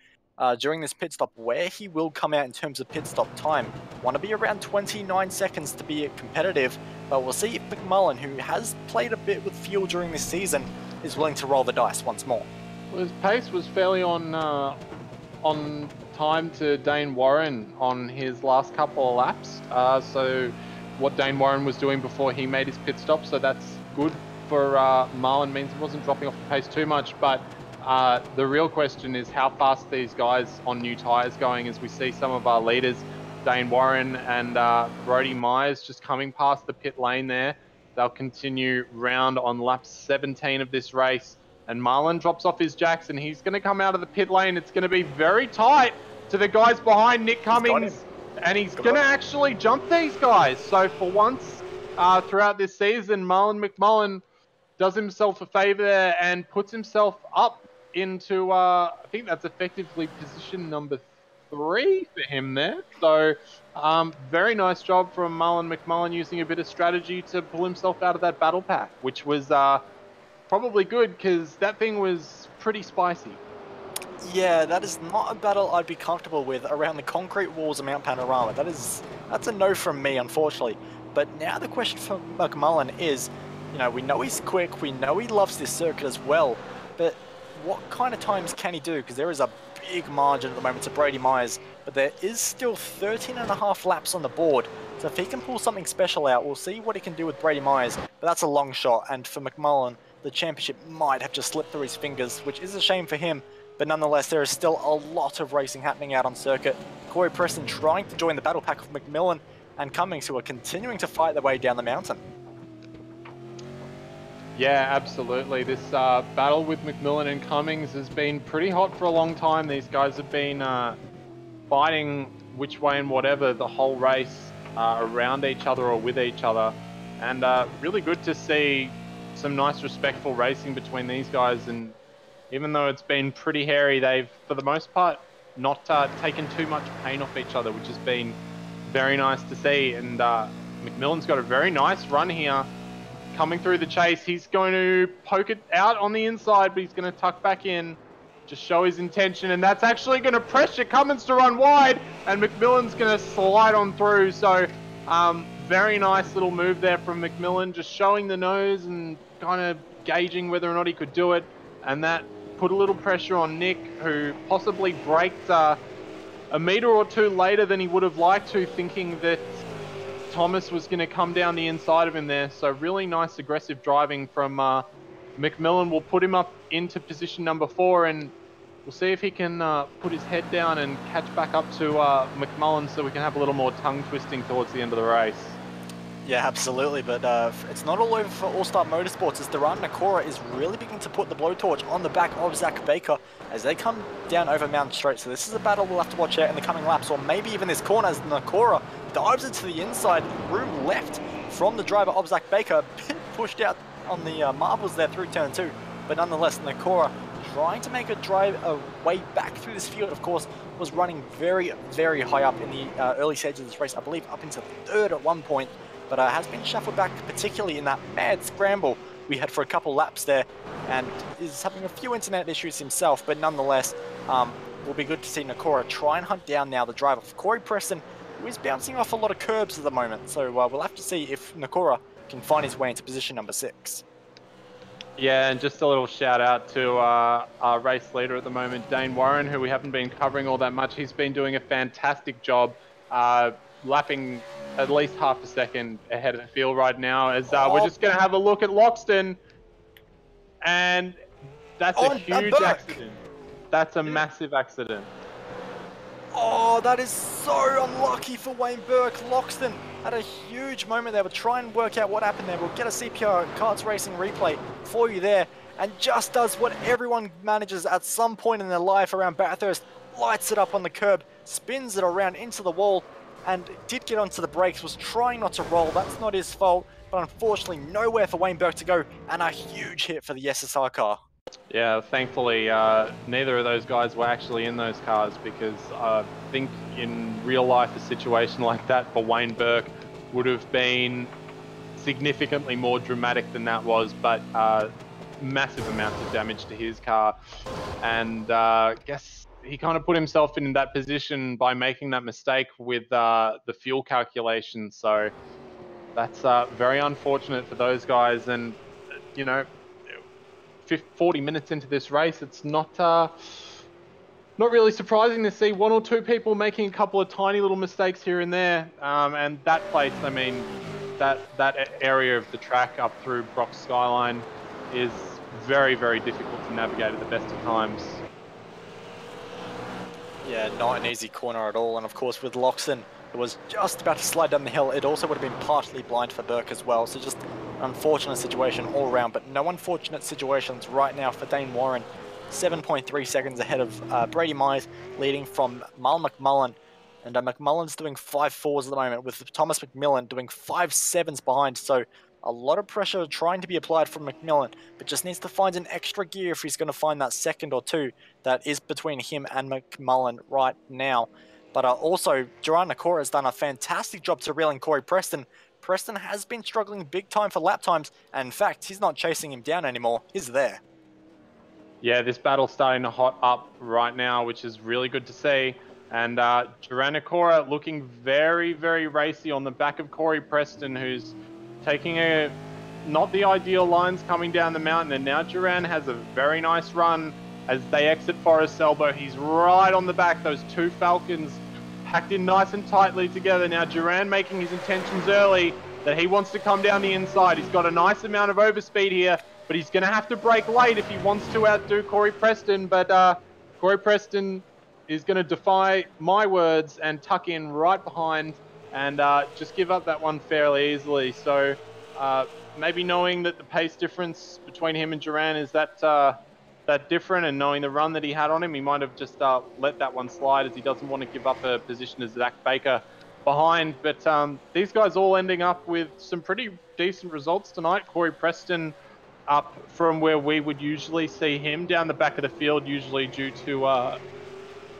Speaker 1: during this pit stop where he will come out in terms of pit stop time. Want to be around 29 seconds to be competitive, but we'll see if McMullen, who has played a bit with fuel during this season, is willing to roll the dice once more.
Speaker 2: Well, his pace was fairly on time to Dane Warren on his last couple of laps. So what Dane Warren was doing before he made his pit stop, so that's good for Marlon, means he wasn't dropping off the pace too much. But the real question is how fast these guys on new tyres going, as we see some of our leaders, Dane Warren and Brody Myers, just coming past the pit lane there. They'll continue round on lap 17 of this race. And Marlon drops off his jacks, and he's going to come out of the pit lane. It's going to be very tight to the guys behind Nick Cummings, and he's going to actually jump these guys. So for once throughout this season, Marlon McMullen does himself a favour there and puts himself up into, I think that's effectively position number 3 for him there. So very nice job from Marlon McMullen, using a bit of strategy to pull himself out of that battle pack, which was probably good, because that thing was pretty spicy.
Speaker 1: Yeah, that is not a battle I'd be comfortable with around the concrete walls of Mount Panorama. That's a no from me, unfortunately. But now the question for McMullen is, we know he's quick, we know he loves this circuit as well, but what kind of times can he do? Because there is a big margin at the moment to Brady Myers, but there is still 13 and a half laps on the board. So if he can pull something special out, we'll see what he can do with Brady Myers, but that's a long shot, and for McMullen, the championship might have just slipped through his fingers, which is a shame for him. but nonetheless, there is still a lot of racing happening out on circuit. Corey Preston trying to join the battle pack of McMillan and Cummings, who are continuing to fight their way down the mountain.
Speaker 2: Yeah, absolutely. This battle with McMillan and Cummings has been pretty hot for a long time. These guys have been fighting which way and whatever the whole race, around each other or with each other. And really good to see some nice respectful racing between these guys. And even though it's been pretty hairy, they've, for the most part, not taken too much pain off each other, which has been very nice to see. And McMillan's got a very nice run here. Coming through the chase, he's going to poke it out on the inside, but he's going to tuck back in, just show his intention, and that's actually going to pressure Cummins to run wide, and McMillan's going to slide on through. So very nice little move there from McMillan, just showing the nose and kind of gauging whether or not he could do it, and that put a little pressure on Nick, who possibly braked a metre or two later than he would have liked to, thinking that Thomas was going to come down the inside of him there. So really nice aggressive driving from McMillan. Will put him up into position number 4, and we'll see if he can put his head down and catch back up to McMullen, so we can have a little more tongue twisting towards the end of the race.
Speaker 1: Yeah, absolutely, but it's not all over for All-Star Motorsports, as Duran Nakora is really beginning to put the blowtorch on the back of Zach Baker as they come down over Mountain Straight. So this is a battle we'll have to watch out in the coming laps, or maybe even this corner, as Nakora dives into the inside, room left from the driver of Zach Baker, a bit pushed out on the marbles there through turn 2, but nonetheless, Nakora trying to make a way back through this field, of course, was running very, very high up in the early stages of this race, I believe up into 3rd at one point, but has been shuffled back, particularly in that mad scramble we had for a couple laps there, and is having a few internet issues himself, but nonetheless, will be good to see Nakora try and hunt down now the driver of Corey Preston, who is bouncing off a lot of curbs at the moment, so we'll have to see if Nakora can find his way into position number 6.
Speaker 2: Yeah, and just a little shout out to our race leader at the moment, Dane Warren, who we haven't been covering all that much. He's been doing a fantastic job, lapping at least half a second ahead of the field right now, as we're just going to have a look at Loxton, and that's a huge accident. That's a massive accident.
Speaker 1: Oh, that is so unlucky for Wayne Burke. Loxton had a huge moment there. We'll try and work out what happened there. We'll get a CPR Karts Racing replay for you there, and just does what everyone manages at some point in their life around Bathurst, lights it up on the curb, spins it around into the wall, and did get onto the brakes, was trying not to roll. That's not his fault, but unfortunately nowhere for Wayne Burke to go, and a huge hit for the SSR car.
Speaker 2: Yeah, thankfully neither of those guys were actually in those cars, because I think in real life a situation like that for Wayne Burke would have been significantly more dramatic than that was, but massive amounts of damage to his car, and guess he kind of put himself in that position by making that mistake with the fuel calculation. So that's very unfortunate for those guys, and you know, 40 minutes into this race, it's not really surprising to see 1 or 2 people making a couple of tiny little mistakes here and there. And that place, I mean, that area of the track up through Brock's Skyline is very, very difficult to navigate at the best of times.
Speaker 1: Yeah, not an easy corner at all, and of course with Loxton, it was just about to slide down the hill. It also would have been partially blind for Burke as well, so just an unfortunate situation all around, but no unfortunate situations right now for Dane Warren. 7.3 seconds ahead of Brady Mize, leading from Mal McMullen, and McMullen's doing 5.4s at the moment, with Thomas McMillan doing 5.7s behind, so a lot of pressure trying to be applied from McMillan, but just needs to find an extra gear if he's going to find that second or two that is between him and McMullen right now. But also, Duran Nakora has done a fantastic job to reel in Corey Preston. Preston has been struggling big time for lap times, and in fact, he's not chasing him down anymore. He's there.
Speaker 2: Yeah, this battle's starting to hot up right now, which is really good to see. And Duran Nakora looking very, very racy on the back of Corey Preston, who's taking not the ideal lines coming down the mountain. And now Duran has a very nice run as they exit Forest Elbow. He's right on the back, those 2 Falcons packed in nice and tightly together. Now Duran making his intentions early that he wants to come down the inside. He's got a nice amount of overspeed here, but he's going to have to brake late if he wants to outdo Corey Preston. But Corey Preston is going to defy my words and tuck in right behind and just give up that one fairly easily. So maybe knowing that the pace difference between him and Duran is that different, and knowing the run that he had on him, he might have just let that one slide, as he doesn't want to give up a position as Zach Baker behind. But these guys all ending up with some pretty decent results tonight. Corey Preston up from where we would usually see him, down the back of the field, usually due to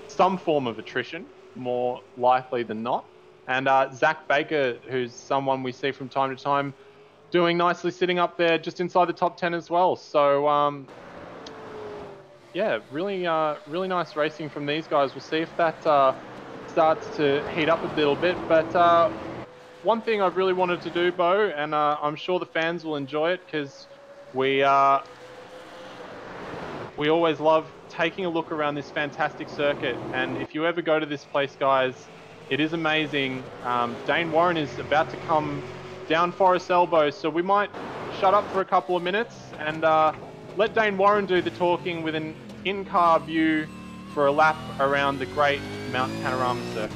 Speaker 2: some form of attrition, more likely than not. And Zach Baker, who's someone we see from time to time doing nicely, sitting up there just inside the top 10 as well. So yeah, really nice racing from these guys. We'll see if that starts to heat up a little bit. But one thing I've really wanted to do, Bo, and I'm sure the fans will enjoy it, because we always love taking a look around this fantastic circuit. And if you ever go to this place, guys, it is amazing. Dane Warren is about to come down Forest Elbow, so we might shut up for a couple of minutes and let Dane Warren do the talking with an in-car view for a lap around the great Mount Panorama circuit.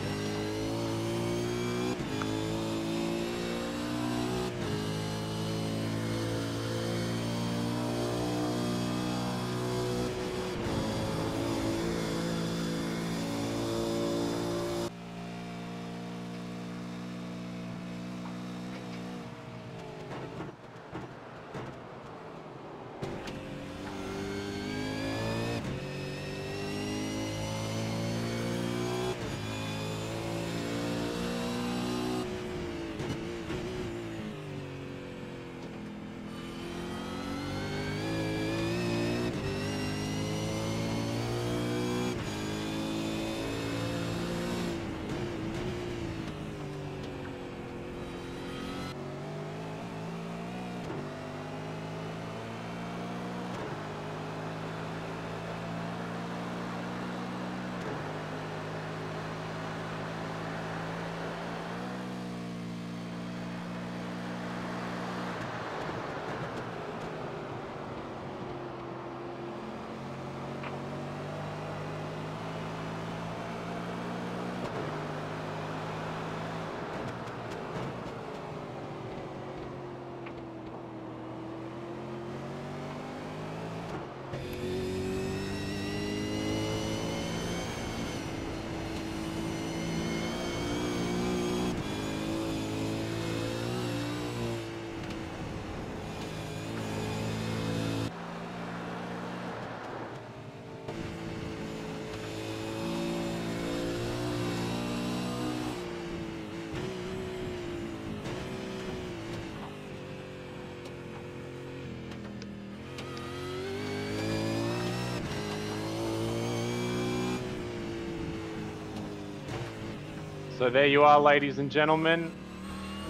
Speaker 2: So there you are, ladies and gentlemen.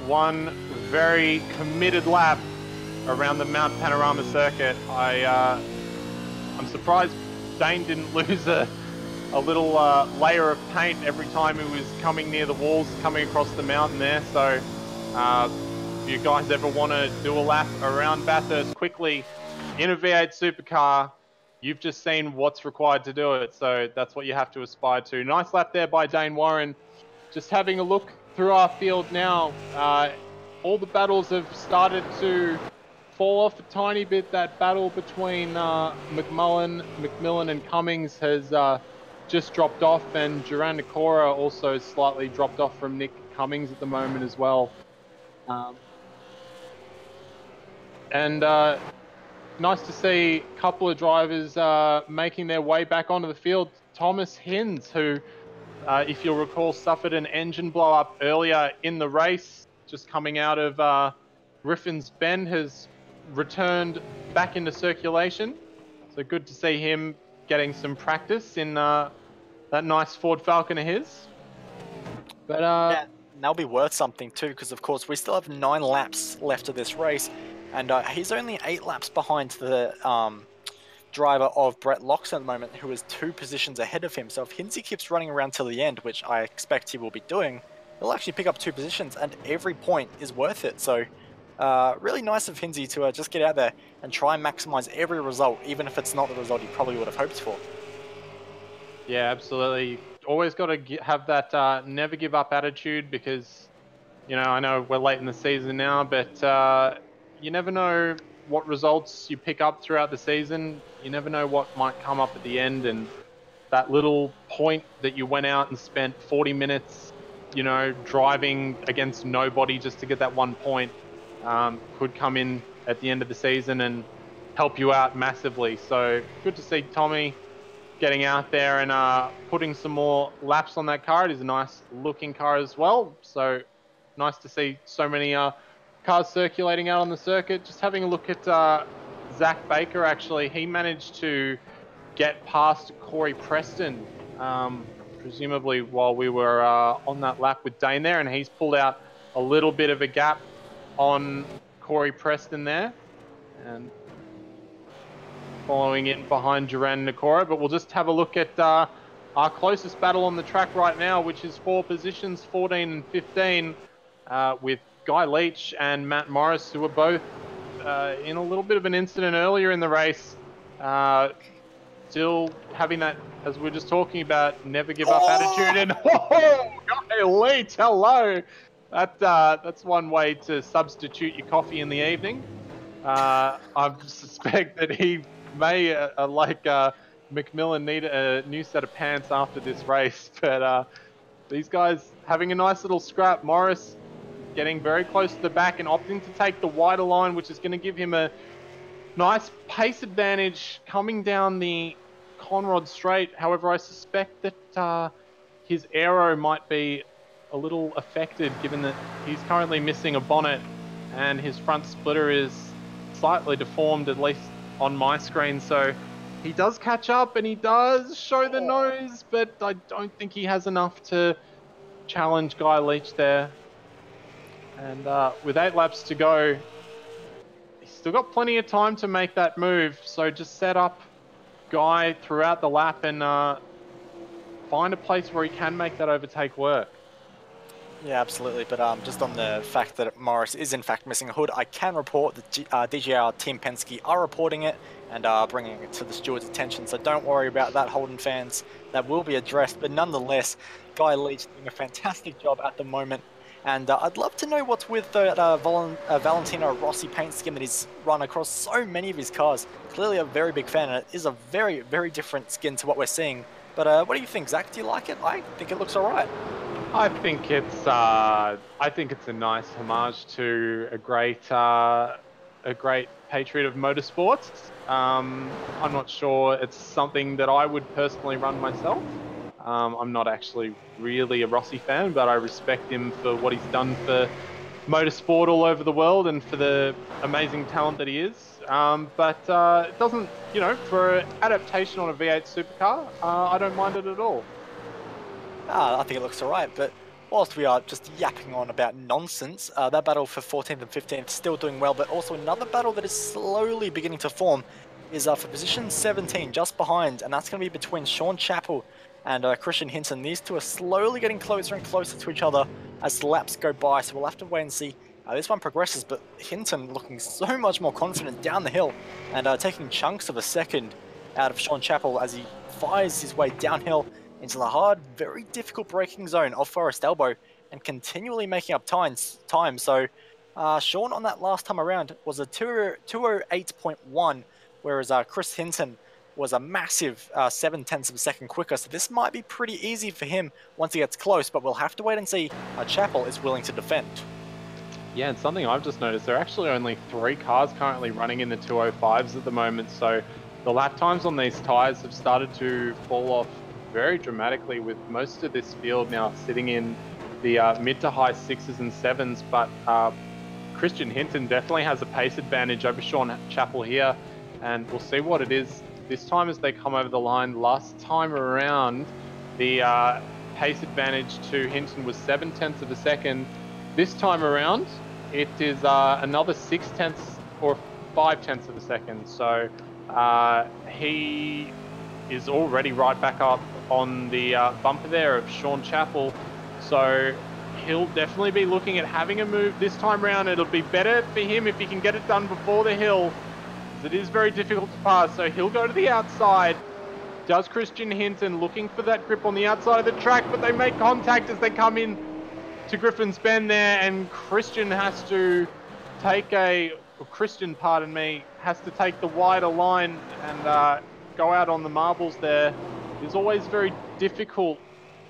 Speaker 2: One very committed lap around the Mount Panorama circuit. I'm surprised Dane didn't lose a little layer of paint every time he was coming near the walls, coming across the mountain there. So if you guys ever want to do a lap around Bathurst quickly in a V8 supercar, you've just seen what's required to do it. So that's what you have to aspire to. Nice lap there by Dane Warren. Just having a look through our field now, all the battles have started to fall off a tiny bit. That battle between McMillan and Cummings has just dropped off, and Duran Nakora also slightly dropped off from Nick Cummings at the moment as well. And nice to see a couple of drivers making their way back onto the field. Thomas Hinds, who, if you'll recall, suffered an engine blow up earlier in the race, just coming out of Griffin's Bend, has returned back into circulation. So good to see him getting some practice in that nice Ford Falcon of his. But
Speaker 1: yeah, that'll be worth something too, because of course we still have 9 laps left of this race, and he's only 8 laps behind the driver of Brett Locks at the moment, who is 2 positions ahead of him. So if Hinsey keeps running around till the end, which I expect he will be doing, he'll actually pick up 2 positions, and every point is worth it. So really nice of Hinsey to just get out there and try and maximize every result, even if it's not the result he probably would have hoped for.
Speaker 2: Yeah, absolutely. Always got to have that never give up attitude because, I know we're late in the season now, but you never know what results you pick up throughout the season. You never know what might come up at the end. And that little point that you went out and spent 40 minutes, driving against nobody just to get that 1 point, could come in at the end of the season and help you out massively. So good to see Tommy getting out there and putting some more laps on that car. It is a nice looking car as well. So nice to see so many cars circulating out on the circuit. Just having a look at Zach Baker, actually. He managed to get past Corey Preston, presumably while we were on that lap with Dane there, and he's pulled out a little bit of a gap on Corey Preston there. And following in behind Duran Nakora, but we'll just have a look at our closest battle on the track right now, which is for positions 14 and 15, with Guy Leach and Matt Morris, who were both in a little bit of an incident earlier in the race, still having that, as we are just talking about, never give up attitude. And Guy Leach, hello! That's one way to substitute your coffee in the evening. I suspect that he may, like McMillan, need a new set of pants after this race. But these guys having a nice little scrap. Morris getting very close to the back and opting to take the wider line, which is going to give him a nice pace advantage coming down the Conrod Straight. However, I suspect that his aero might be a little affected, given that he's currently missing a bonnet and his front splitter is slightly deformed, at least on my screen. So he does catch up and he does show the nose, but I don't think he has enough to challenge Guy Leach there. And with 8 laps to go, he's still got plenty of time to make that move. So just set up Guy throughout the lap and find a place where he can make that overtake work.
Speaker 1: Yeah, absolutely. But just on the fact that Morris is in fact missing a hood, I can report that DJR Team Penske are reporting it and bringing it to the steward's attention. So don't worry about that, Holden fans. That will be addressed. But nonetheless, Guy Leach doing a fantastic job at the moment. And I'd love to know what's with the Valentino Rossi paint scheme that he's run across so many of his cars. Clearly a very big fan, and it is a very, very different skin to what we're seeing. But what do you think, Zach? Do you like it? I think it looks all right.
Speaker 2: I think it's a nice homage to a great patriot of motorsports. I'm not sure it's something that I would personally run myself. I'm not actually really a Rossi fan, but I respect him for what he's done for motorsport all over the world and for the amazing talent that he is. But it doesn't, for adaptation on a V8 supercar, I don't mind it at all.
Speaker 1: I think it looks alright, but whilst we are just yapping on about nonsense, that battle for 14th and 15th still doing well, but also another battle that is slowly beginning to form is for position 17, just behind, and that's going to be between Sean Chappell and Christian Hinton. These two are slowly getting closer and closer to each other as the laps go by, so we'll have to wait and see this one progresses, but Hinton looking so much more confident down the hill and taking chunks of a second out of Sean Chappell as he fires his way downhill into the hard, very difficult braking zone of Forest Elbow and continually making up time. So Sean on that last time around was a 208.1, whereas Chris Hinton was a massive 0.7 of a second quicker. So this might be pretty easy for him once he gets close, but we'll have to wait and see Chappell is willing to defend.
Speaker 2: Yeah, and something I've just noticed, there are actually only 3 cars currently running in the 205s at the moment. So the lap times on these tyres have started to fall off very dramatically, with most of this field now sitting in the mid to high 6s and 7s. But Christian Hinton definitely has a pace advantage over Sean Chappell here, and we'll see what it is this time as they come over the line. Last time around, the pace advantage to Hinton was 0.7 of a second. This time around, it is another 0.6 or 0.5 of a second. So he is already right back up on the bumper there of Sean Chappell. So he'll definitely be looking at having a move this time around. It'll be better for him if he can get it done before the hill, as it is very difficult to pass. So he'll go to the outside does Christian Hinton, looking for that grip on the outside of the track, but they make contact as they come in to Griffin's Bend there, and Christian has to take Christian, pardon me, has to take the wider line and go out on the marbles there. It's always very difficult.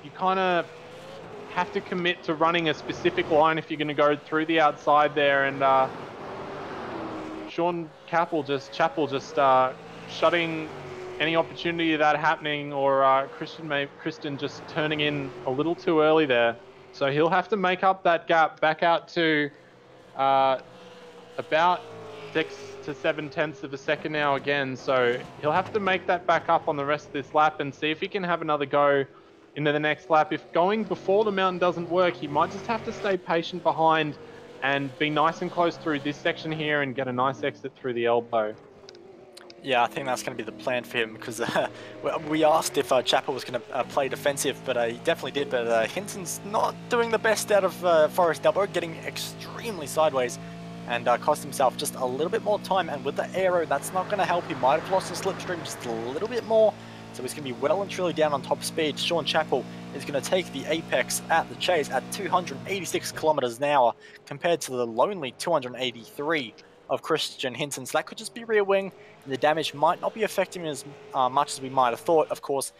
Speaker 2: You kind of have to commit to running a specific line if you're going to go through the outside there, and Sean Chappell just shutting any opportunity of that happening, or Kristen just turning in a little too early there. So he'll have to make up that gap back out to about 6 to 7 tenths of a second now again. So he'll have to make that back up on the rest of this lap and see if he can have another go into the next lap. If going before the mountain doesn't work, he might just have to stay patient behind and be nice and close through this section here and get a nice exit through the elbow.
Speaker 1: Yeah, I think that's going to be the plan for him, because we asked if Chappell was going to play defensive, but he definitely did. But Hinton's not doing the best out of Forest Elbow, getting extremely sideways and cost himself just a little bit more time. And with the aero, that's not going to help. He might have lost the slipstream just a little bit more, so he's going to be well and truly down on top speed. Sean Chappell is going to take the apex at the chase at 286 kilometers an hour compared to the lonely 283 of Christian Hinton. So that could just be rear wing, and the damage might not be affecting him as much as we might have thought. Of course,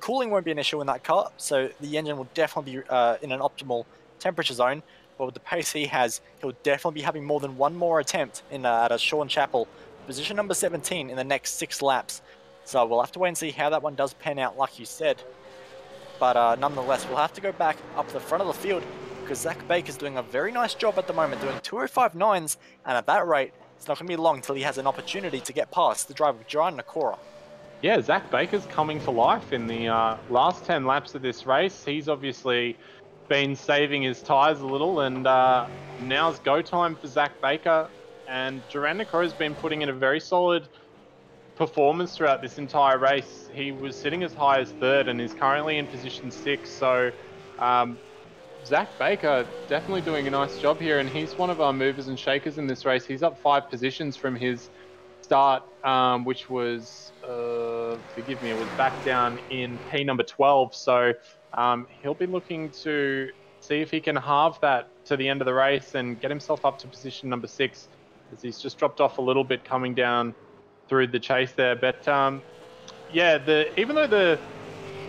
Speaker 1: cooling won't be an issue in that car, so the engine will definitely be in an optimal temperature zone. But with the pace he has, he'll definitely be having more than one more attempt at a Sean Chappell, position number 17 in the next 6 laps. So we'll have to wait and see how that one does pan out, like you said. But nonetheless, we'll have to go back up to the front of the field, because Zach Baker's doing a very nice job at the moment, doing 205.9s, and at that rate, it's not going to be long till he has an opportunity to get past the driver, Joran Nakora.
Speaker 2: Yeah, Zach Baker's coming to life in the last 10 laps of this race. He's obviously been saving his tyres a little, and now's go time for Zach Baker. And Joran Nakora's been putting in a very solid performance throughout this entire race. He was sitting as high as 3rd and is currently in position 6. So Zach Baker definitely doing a nice job here, and he's one of our movers and shakers in this race. He's up 5 positions from his start, which was, forgive me, it was back down in P number 12. So he'll be looking to see if he can halve that to the end of the race and get himself up to position number 6, as he's just dropped off a little bit coming down through the chase there. But yeah, even though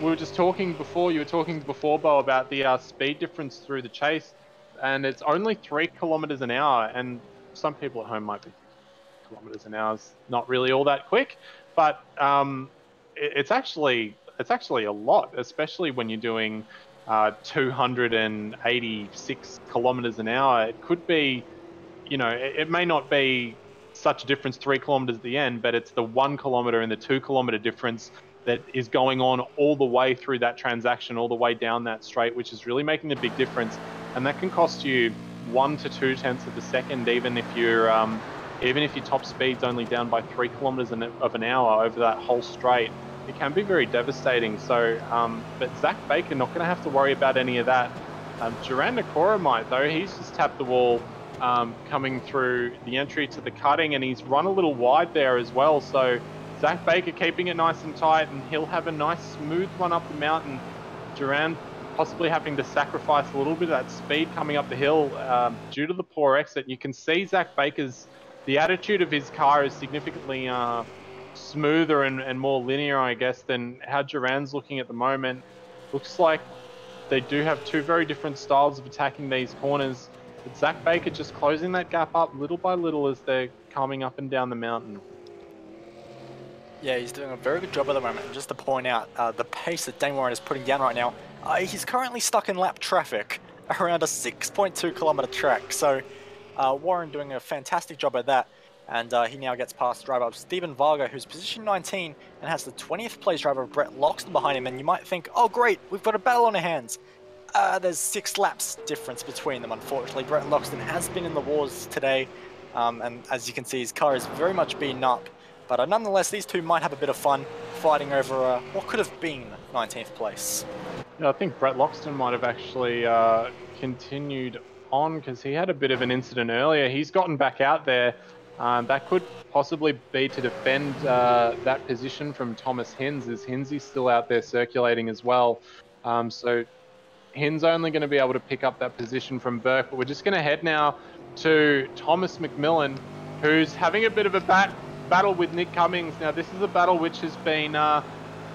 Speaker 2: we were just talking before, you were talking before, Bo, about the speed difference through the chase, and it's only 3 kilometers an hour, and some people at home might be thinking kilometers an hour is not really all that quick, but it's actually a lot, especially when you're doing 286 kilometers an hour. It could be, you know, it may not be such a difference 3 kilometers at the end, but it's the 1 kilometer and the 2 kilometer difference that is going on all the way through that transaction, all the way down that straight, which is really making a big difference. And that can cost you 1 to 2 tenths of a second, even if your top speed's only down by 3 kilometers of an hour over that whole straight. It can be very devastating. So, but Zach Baker not going to have to worry about any of that. Joran Nakora might, though. He's just tapped the wall coming through the entry to the cutting, and he's run a little wide there as well. So Zach Baker keeping it nice and tight, and he'll have a nice smooth run up the mountain. Joran possibly having to sacrifice a little bit of that speed coming up the hill due to the poor exit. You can see Zach Baker's, the attitude of his car is significantly smoother and more linear, I guess, than how Joran's looking at the moment. Looks like they do have 2 very different styles of attacking these corners. But Zach Baker just closing that gap up little by little as they're coming up and down the mountain.
Speaker 1: Yeah, he's doing a very good job at the moment. And just to point out, the pace that Dane Warren is putting down right now, he's currently stuck in lap traffic around a 6.2 kilometer track. So Warren doing a fantastic job at that. And he now gets past the driver of Stephen Varga, who's position 19 and has the 20th place driver of Brett Loxton behind him. And you might think, oh great, we've got a battle on our hands. There's 6 laps difference between them, unfortunately. Brett Loxton has been in the wars today. And as you can see, his car is very much beaten up. But nonetheless, these two might have a bit of fun fighting over what could have been 19th place.
Speaker 2: Yeah, I think Brett Loxton might have actually continued on, because he had a bit of an incident earlier. He's gotten back out there That could possibly be to defend that position from Thomas Hinz, as Hinzy's still out there circulating as well. So Hin's only going to be able to pick up that position from Burke, but we're just going to head now to Thomas McMillan, who's having a bit of a battle with Nick Cummings. Now, this is a battle which has been on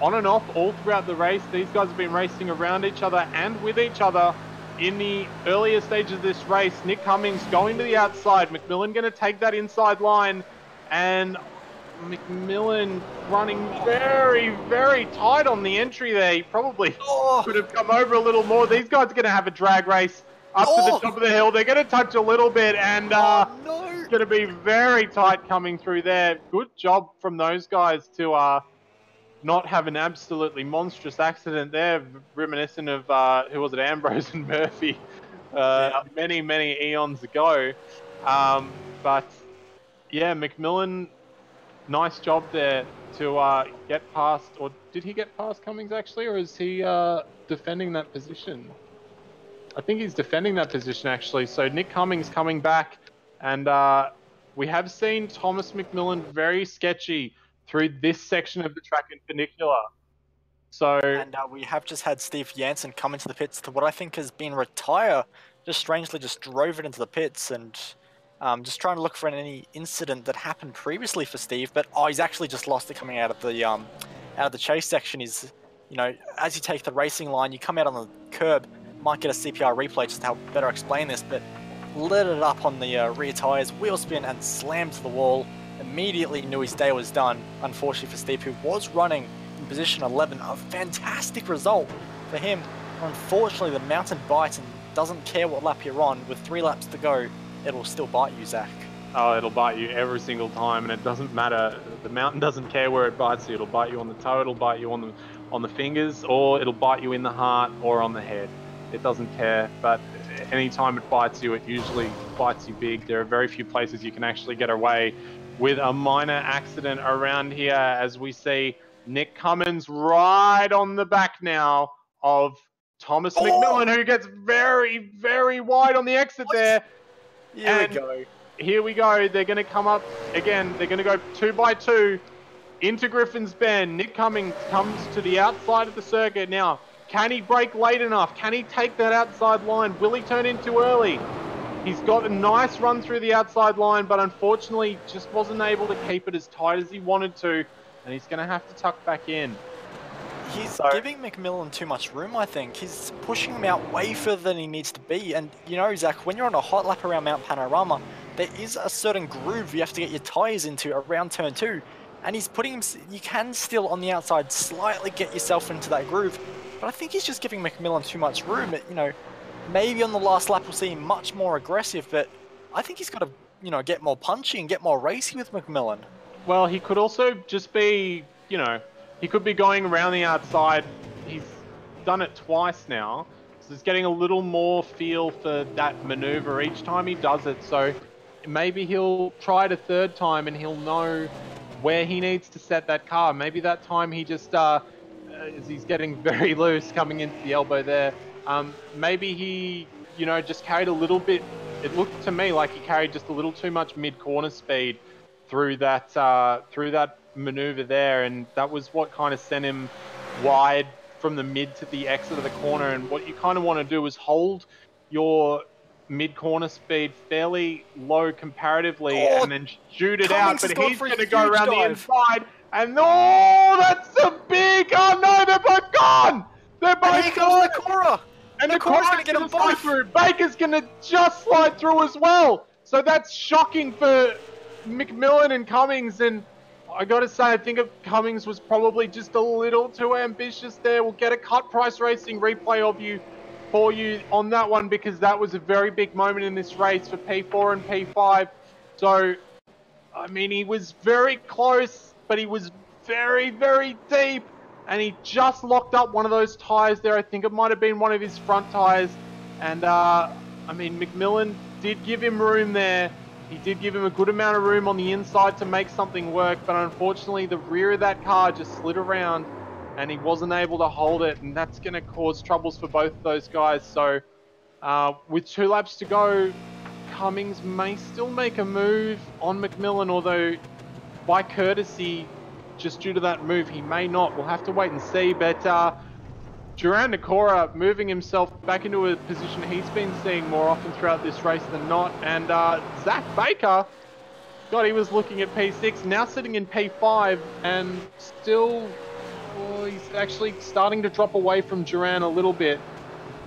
Speaker 2: and off all throughout the race. These guys have been racing around each other and with each other in the earlier stages of this race. Nick Cummings going to the outside. McMillan going to take that inside line, and McMillan running very, very tight on the entry there. He probably could have come over a little more. These guys are going to have a drag race up to the top of the hill. They're going to touch a little bit, and it's going to be very tight coming through there. Good job from those guys to not have an absolutely monstrous accident there, reminiscent of, who was it, Ambrose and Murphy many, many eons ago. But yeah, McMillan, nice job there to get past, or did he get past Cummings actually, or is he defending that position? I think he's defending that position actually. So Nick Cummings coming back, and we have seen Thomas McMillan very sketchy through this section of the track in particular. So,
Speaker 1: and we have just had Steve Jansen come into the pits to what I think has been retire. Just strangely, just drove it into the pits, and just trying to look for any incident that happened previously for Steve. But he's actually just lost it coming out of the chase section. Is, you know, as you take the racing line, you come out on the curb, might get a CPR replay just to help better explain this, but lit it up on the rear tires, wheel spin, and slammed to the wall. Immediately knew his day was done, unfortunately for Steve, who was running in position 11. A fantastic result for him. Unfortunately, the mountain bites and doesn't care what lap you're on. With 3 laps to go, it'll still bite you, Zach.
Speaker 2: Oh, it'll bite you every single time, and it doesn't matter. The mountain doesn't care where it bites you. It'll bite you on the toe, it'll bite you on the fingers, or it'll bite you in the heart or on the head. It doesn't care, but anytime it bites you, it usually bites you big. There are very few places you can actually get away with a minor accident around here, as we see Nick Cummins right on the back now of Thomas McMillan, who gets very, very wide on the exit there. Here we go. They're going to come up again. They're going to go 2 by 2 into Griffin's Bend. Nick Cummins comes to the outside of the circuit now. Can he brake late enough? Can he take that outside line? Will he turn in too early? He's got a nice run through the outside line, but unfortunately just wasn't able to keep it as tight as he wanted to, and he's going to have to tuck back in.
Speaker 1: He's giving McMillan too much room, I think. He's pushing him out way further than he needs to be. And, you know, Zach, when you're on a hot lap around Mount Panorama, there is a certain groove you have to get your tyres into around turn 2. And he's putting him, you can still on the outside slightly get yourself into that groove. But I think he's just giving McMillan too much room. You know, maybe on the last lap we'll see him much more aggressive, but I think he's got to, you know, get more punchy and get more racy with McMillan.
Speaker 2: Well, he could also just be, you know, he could be going around the outside. He's done it twice now, so he's getting a little more feel for that maneuver each time he does it. So maybe he'll try it a 3rd time and he'll know where he needs to set that car. Maybe that time he just, as he's getting very loose coming into the elbow there, maybe he, you know, just carried a little bit. It looked to me like he carried just a little too much mid-corner speed through that maneuver there, and that was what kind of sent him wide from the mid to the exit of the corner. And what you kind of want to do is hold your mid-corner speed fairly low comparatively, and then shoot it out. But he's going to go around the inside, and that's a big, oh no, they're both gone! They're both gone!
Speaker 1: Nakora!
Speaker 2: And Nakora's going to get them both through. Baker's going to just slide through as well. So that's shocking for McMillan and Cummings, and I got to say, I think Cummings was probably just a little too ambitious there. We'll get a cut price racing replay for you on that one, because that was a very big moment in this race for P4 and P5. So, I mean, he was very close, but he was very, very deep, and he just locked up one of those tyres there. I think it might have been one of his front tyres, and I mean, McMillan did give him room there. He did give him a good amount of room on the inside to make something work, but unfortunately the rear of that car just slid around and he wasn't able to hold it, and that's going to cause troubles for both of those guys. So with 2 laps to go, Cummings may still make a move on McMillan, although by courtesy, just due to that move, he may not. We'll have to wait and see. But Duran Nakora moving himself back into a position he's been seeing more often throughout this race than not. And Zach Baker, God, he was looking at P6, now sitting in P5, and still, he's actually starting to drop away from Duran a little bit.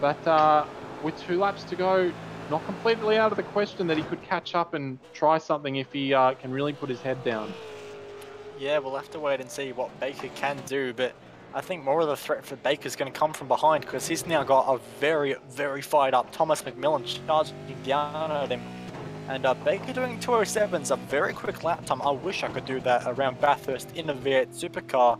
Speaker 2: But with 2 laps to go, not completely out of the question that he could catch up and try something if he can really put his head down.
Speaker 1: Yeah, we'll have to wait and see what Baker can do, but I think more of the threat for Baker is going to come from behind because he's now got a very, very fired up Thomas McMillan charging down at him. And Baker doing 207's a very quick lap time. I wish I could do that around Bathurst in a V8 Supercar,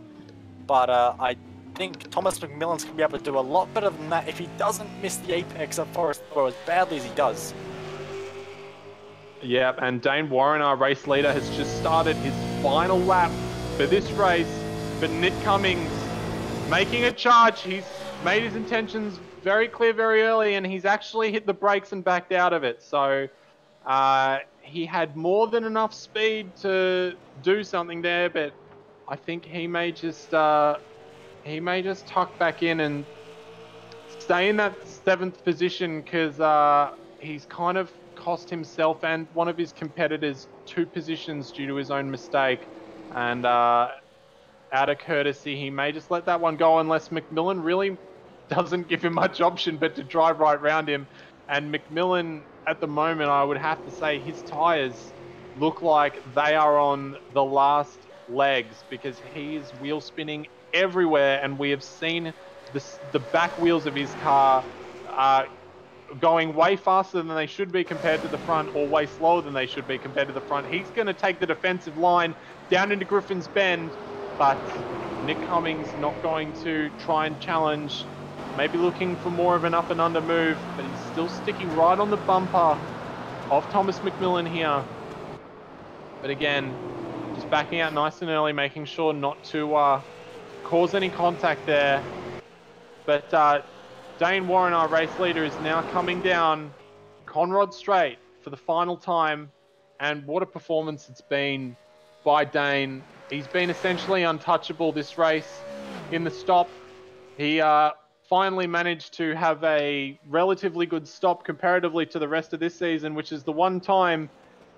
Speaker 1: but I think Thomas McMillan's going to be able to do a lot better than that if he doesn't miss the apex of Forest Law as badly as he does.
Speaker 2: Yeah, and Dane Warren, our race leader, has just started his final lap for this race. But Nick Cummings making a charge. He's made his intentions very clear very early, and he's actually hit the brakes and backed out of it. So he had more than enough speed to do something there, but I think he may just tuck back in and stay in that 7th position because he's kind of cost himself and one of his competitors 2 positions due to his own mistake. And out of courtesy, he may just let that one go unless McMillan really doesn't give him much option but to drive right round him. And McMillan, at the moment, I would have to say his tyres look like they are on the last legs because he is wheel spinning everywhere, and we have seen the back wheels of his car going way faster than they should be compared to the front, or way slower than they should be compared to the front. He's going to take the defensive line down into Griffin's Bend, but Nick Cummings not going to try and challenge, maybe looking for more of an up and under move, but he's still sticking right on the bumper of Thomas McMillan here. But again, just backing out nice and early, making sure not to cause any contact there. But Dane Warren, our race leader, is now coming down Conrod Straight for the final time. And what a performance it's been by Dane. He's been essentially untouchable this race in the stop. He finally managed to have a relatively good stop comparatively to the rest of this season, which is the one time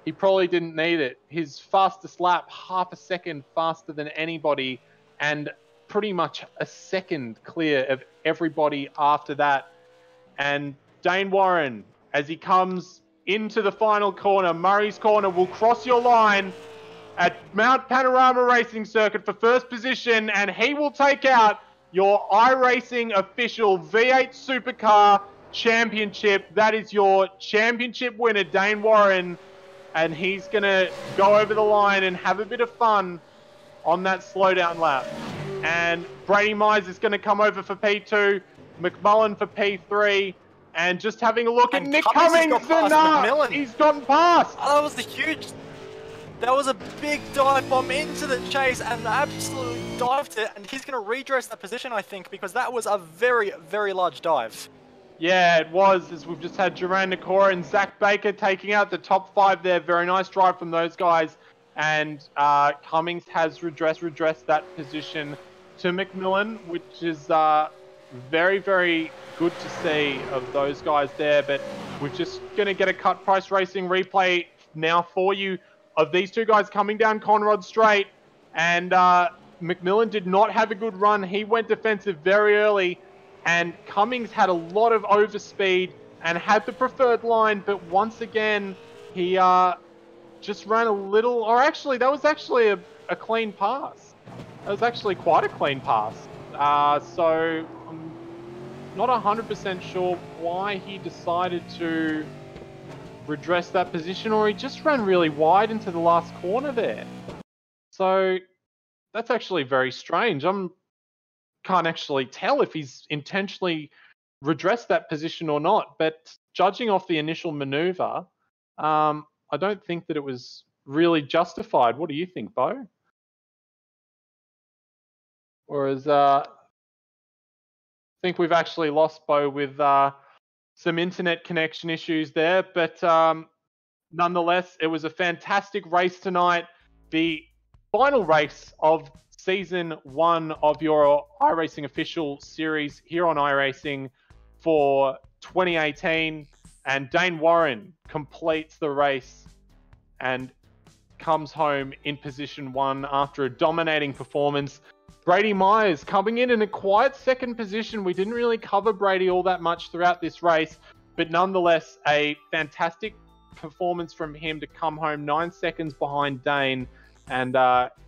Speaker 2: he probably didn't need it. His fastest lap, half a second faster than anybody, and pretty much a second clear of everybody after that. And Dane Warren, as he comes into the final corner, Murray's Corner, will cross your line at Mount Panorama Racing Circuit for first position, and he will take out your iRacing official V8 Supercar Championship. That is your championship winner, Dane Warren, and he's going to go over the line and have a bit of fun on that slowdown lap. And Brady Mize is going to come over for P2, McMullen for P3, and just having a look at Nick Cummings, and he's gotten past.
Speaker 1: Oh, that was a big dive bomb into the chase and absolutely dived it, and he's going to redress that position, I think, because that was a very, very large dive.
Speaker 2: Yeah, it was, as we've just had Duran Nakora and Zach Baker taking out the top 5 there. Very nice drive from those guys. And Cummings has redressed that position to McMillan, which is very, very good to see of those guys there. But we're just going to get a cut price racing replay now for you of these 2 guys coming down Conrod Straight. And McMillan did not have a good run. He went defensive very early. And Cummings had a lot of overspeed and had the preferred line. But once again, he just ran a little... Or actually, that was actually a clean pass. That was actually quite a clean pass. So I'm not 100% sure why he decided to redress that position, or he just ran really wide into the last corner there. So that's actually very strange. Can't actually tell if he's intentionally redressed that position or not, but judging off the initial maneuver, I don't think that it was really justified. What do you think, Bo? Or is I think we've actually lost Bo with some internet connection issues there, but nonetheless, it was a fantastic race tonight. The final race of season 1 of your iRacing official series here on iRacing for 2018. And Dane Warren completes the race and comes home in position 1 after a dominating performance. Brady Myers coming in a quiet second position. We didn't really cover Brady all that much throughout this race, but nonetheless, a fantastic performance from him to come home 9 seconds behind Dane and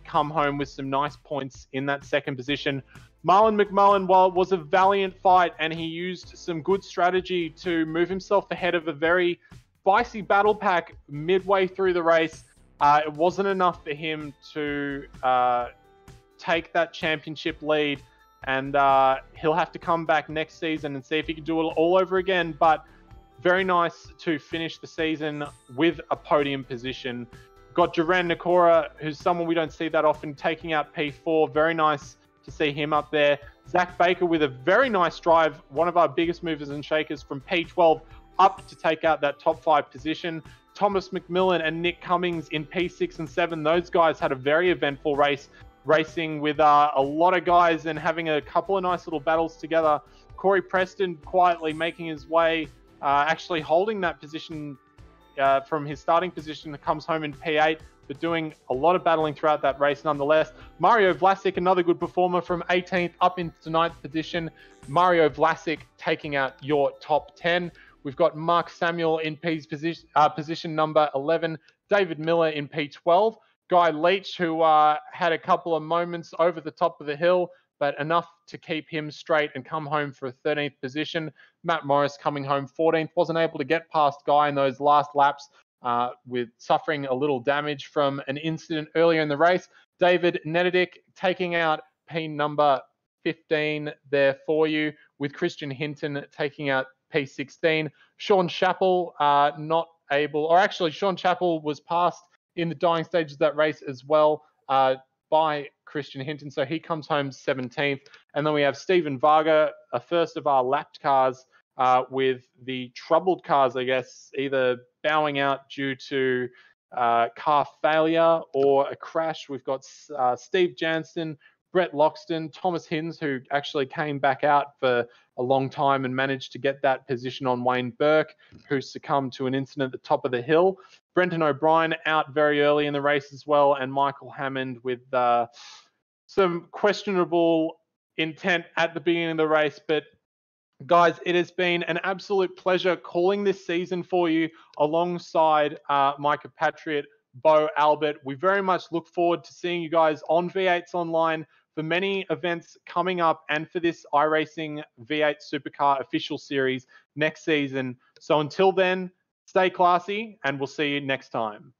Speaker 2: come home with some nice points in that second position. Marlon McMullen, while it was a valiant fight and he used some good strategy to move himself ahead of a very spicy battle pack midway through the race, it wasn't enough for him to take that championship lead, and he'll have to come back next season and see if he can do it all over again. But very nice to finish the season with a podium position. Got Duran Nakora, who's someone we don't see that often, taking out P4. Very nice to see him up there. Zach Baker with a very nice drive, one of our biggest movers and shakers, from P12 up to take out that top 5 position. Thomas McMillan and Nick Cummings in P6 and 7. Those guys had a very eventful race, racing with a lot of guys and having a couple of nice little battles together. Corey Preston quietly making his way, actually holding that position from his starting position, comes home in P8, but doing a lot of battling throughout that race nonetheless. Mario Vlasic, another good performer, from 18th up into 9th position. Mario Vlasic taking out your top 10. We've got Mark Samuel in position number 11, David Miller in P12, Guy Leach, who had a couple of moments over the top of the hill, but enough to keep him straight and come home for a 13th position. Matt Morris coming home 14th, wasn't able to get past Guy in those last laps, with suffering a little damage from an incident earlier in the race. David Nededick taking out P number 15 there for you, with Christian Hinton taking out P16. Sean Chappell not able, or actually Sean Chappell was passed in the dying stages of that race as well by Christian Hinton, so he comes home 17th. And then we have Stephen Varga, a first of our lapped cars, with the troubled cars, I guess, either bowing out due to car failure or a crash. We've got Steve Jansen, Brett Loxton, Thomas Hinz, who actually came back out for a long time and managed to get that position on Wayne Burke, who succumbed to an incident at the top of the hill. Brenton O'Brien out very early in the race as well, and Michael Hammond with some questionable intent at the beginning of the race. But guys, it has been an absolute pleasure calling this season for you alongside Micah Patriot, Bo Albert. We very much look forward to seeing you guys on V8s Online for many events coming up, and for this iRacing V8 Supercar official series next season. So until then, stay classy, and we'll see you next time.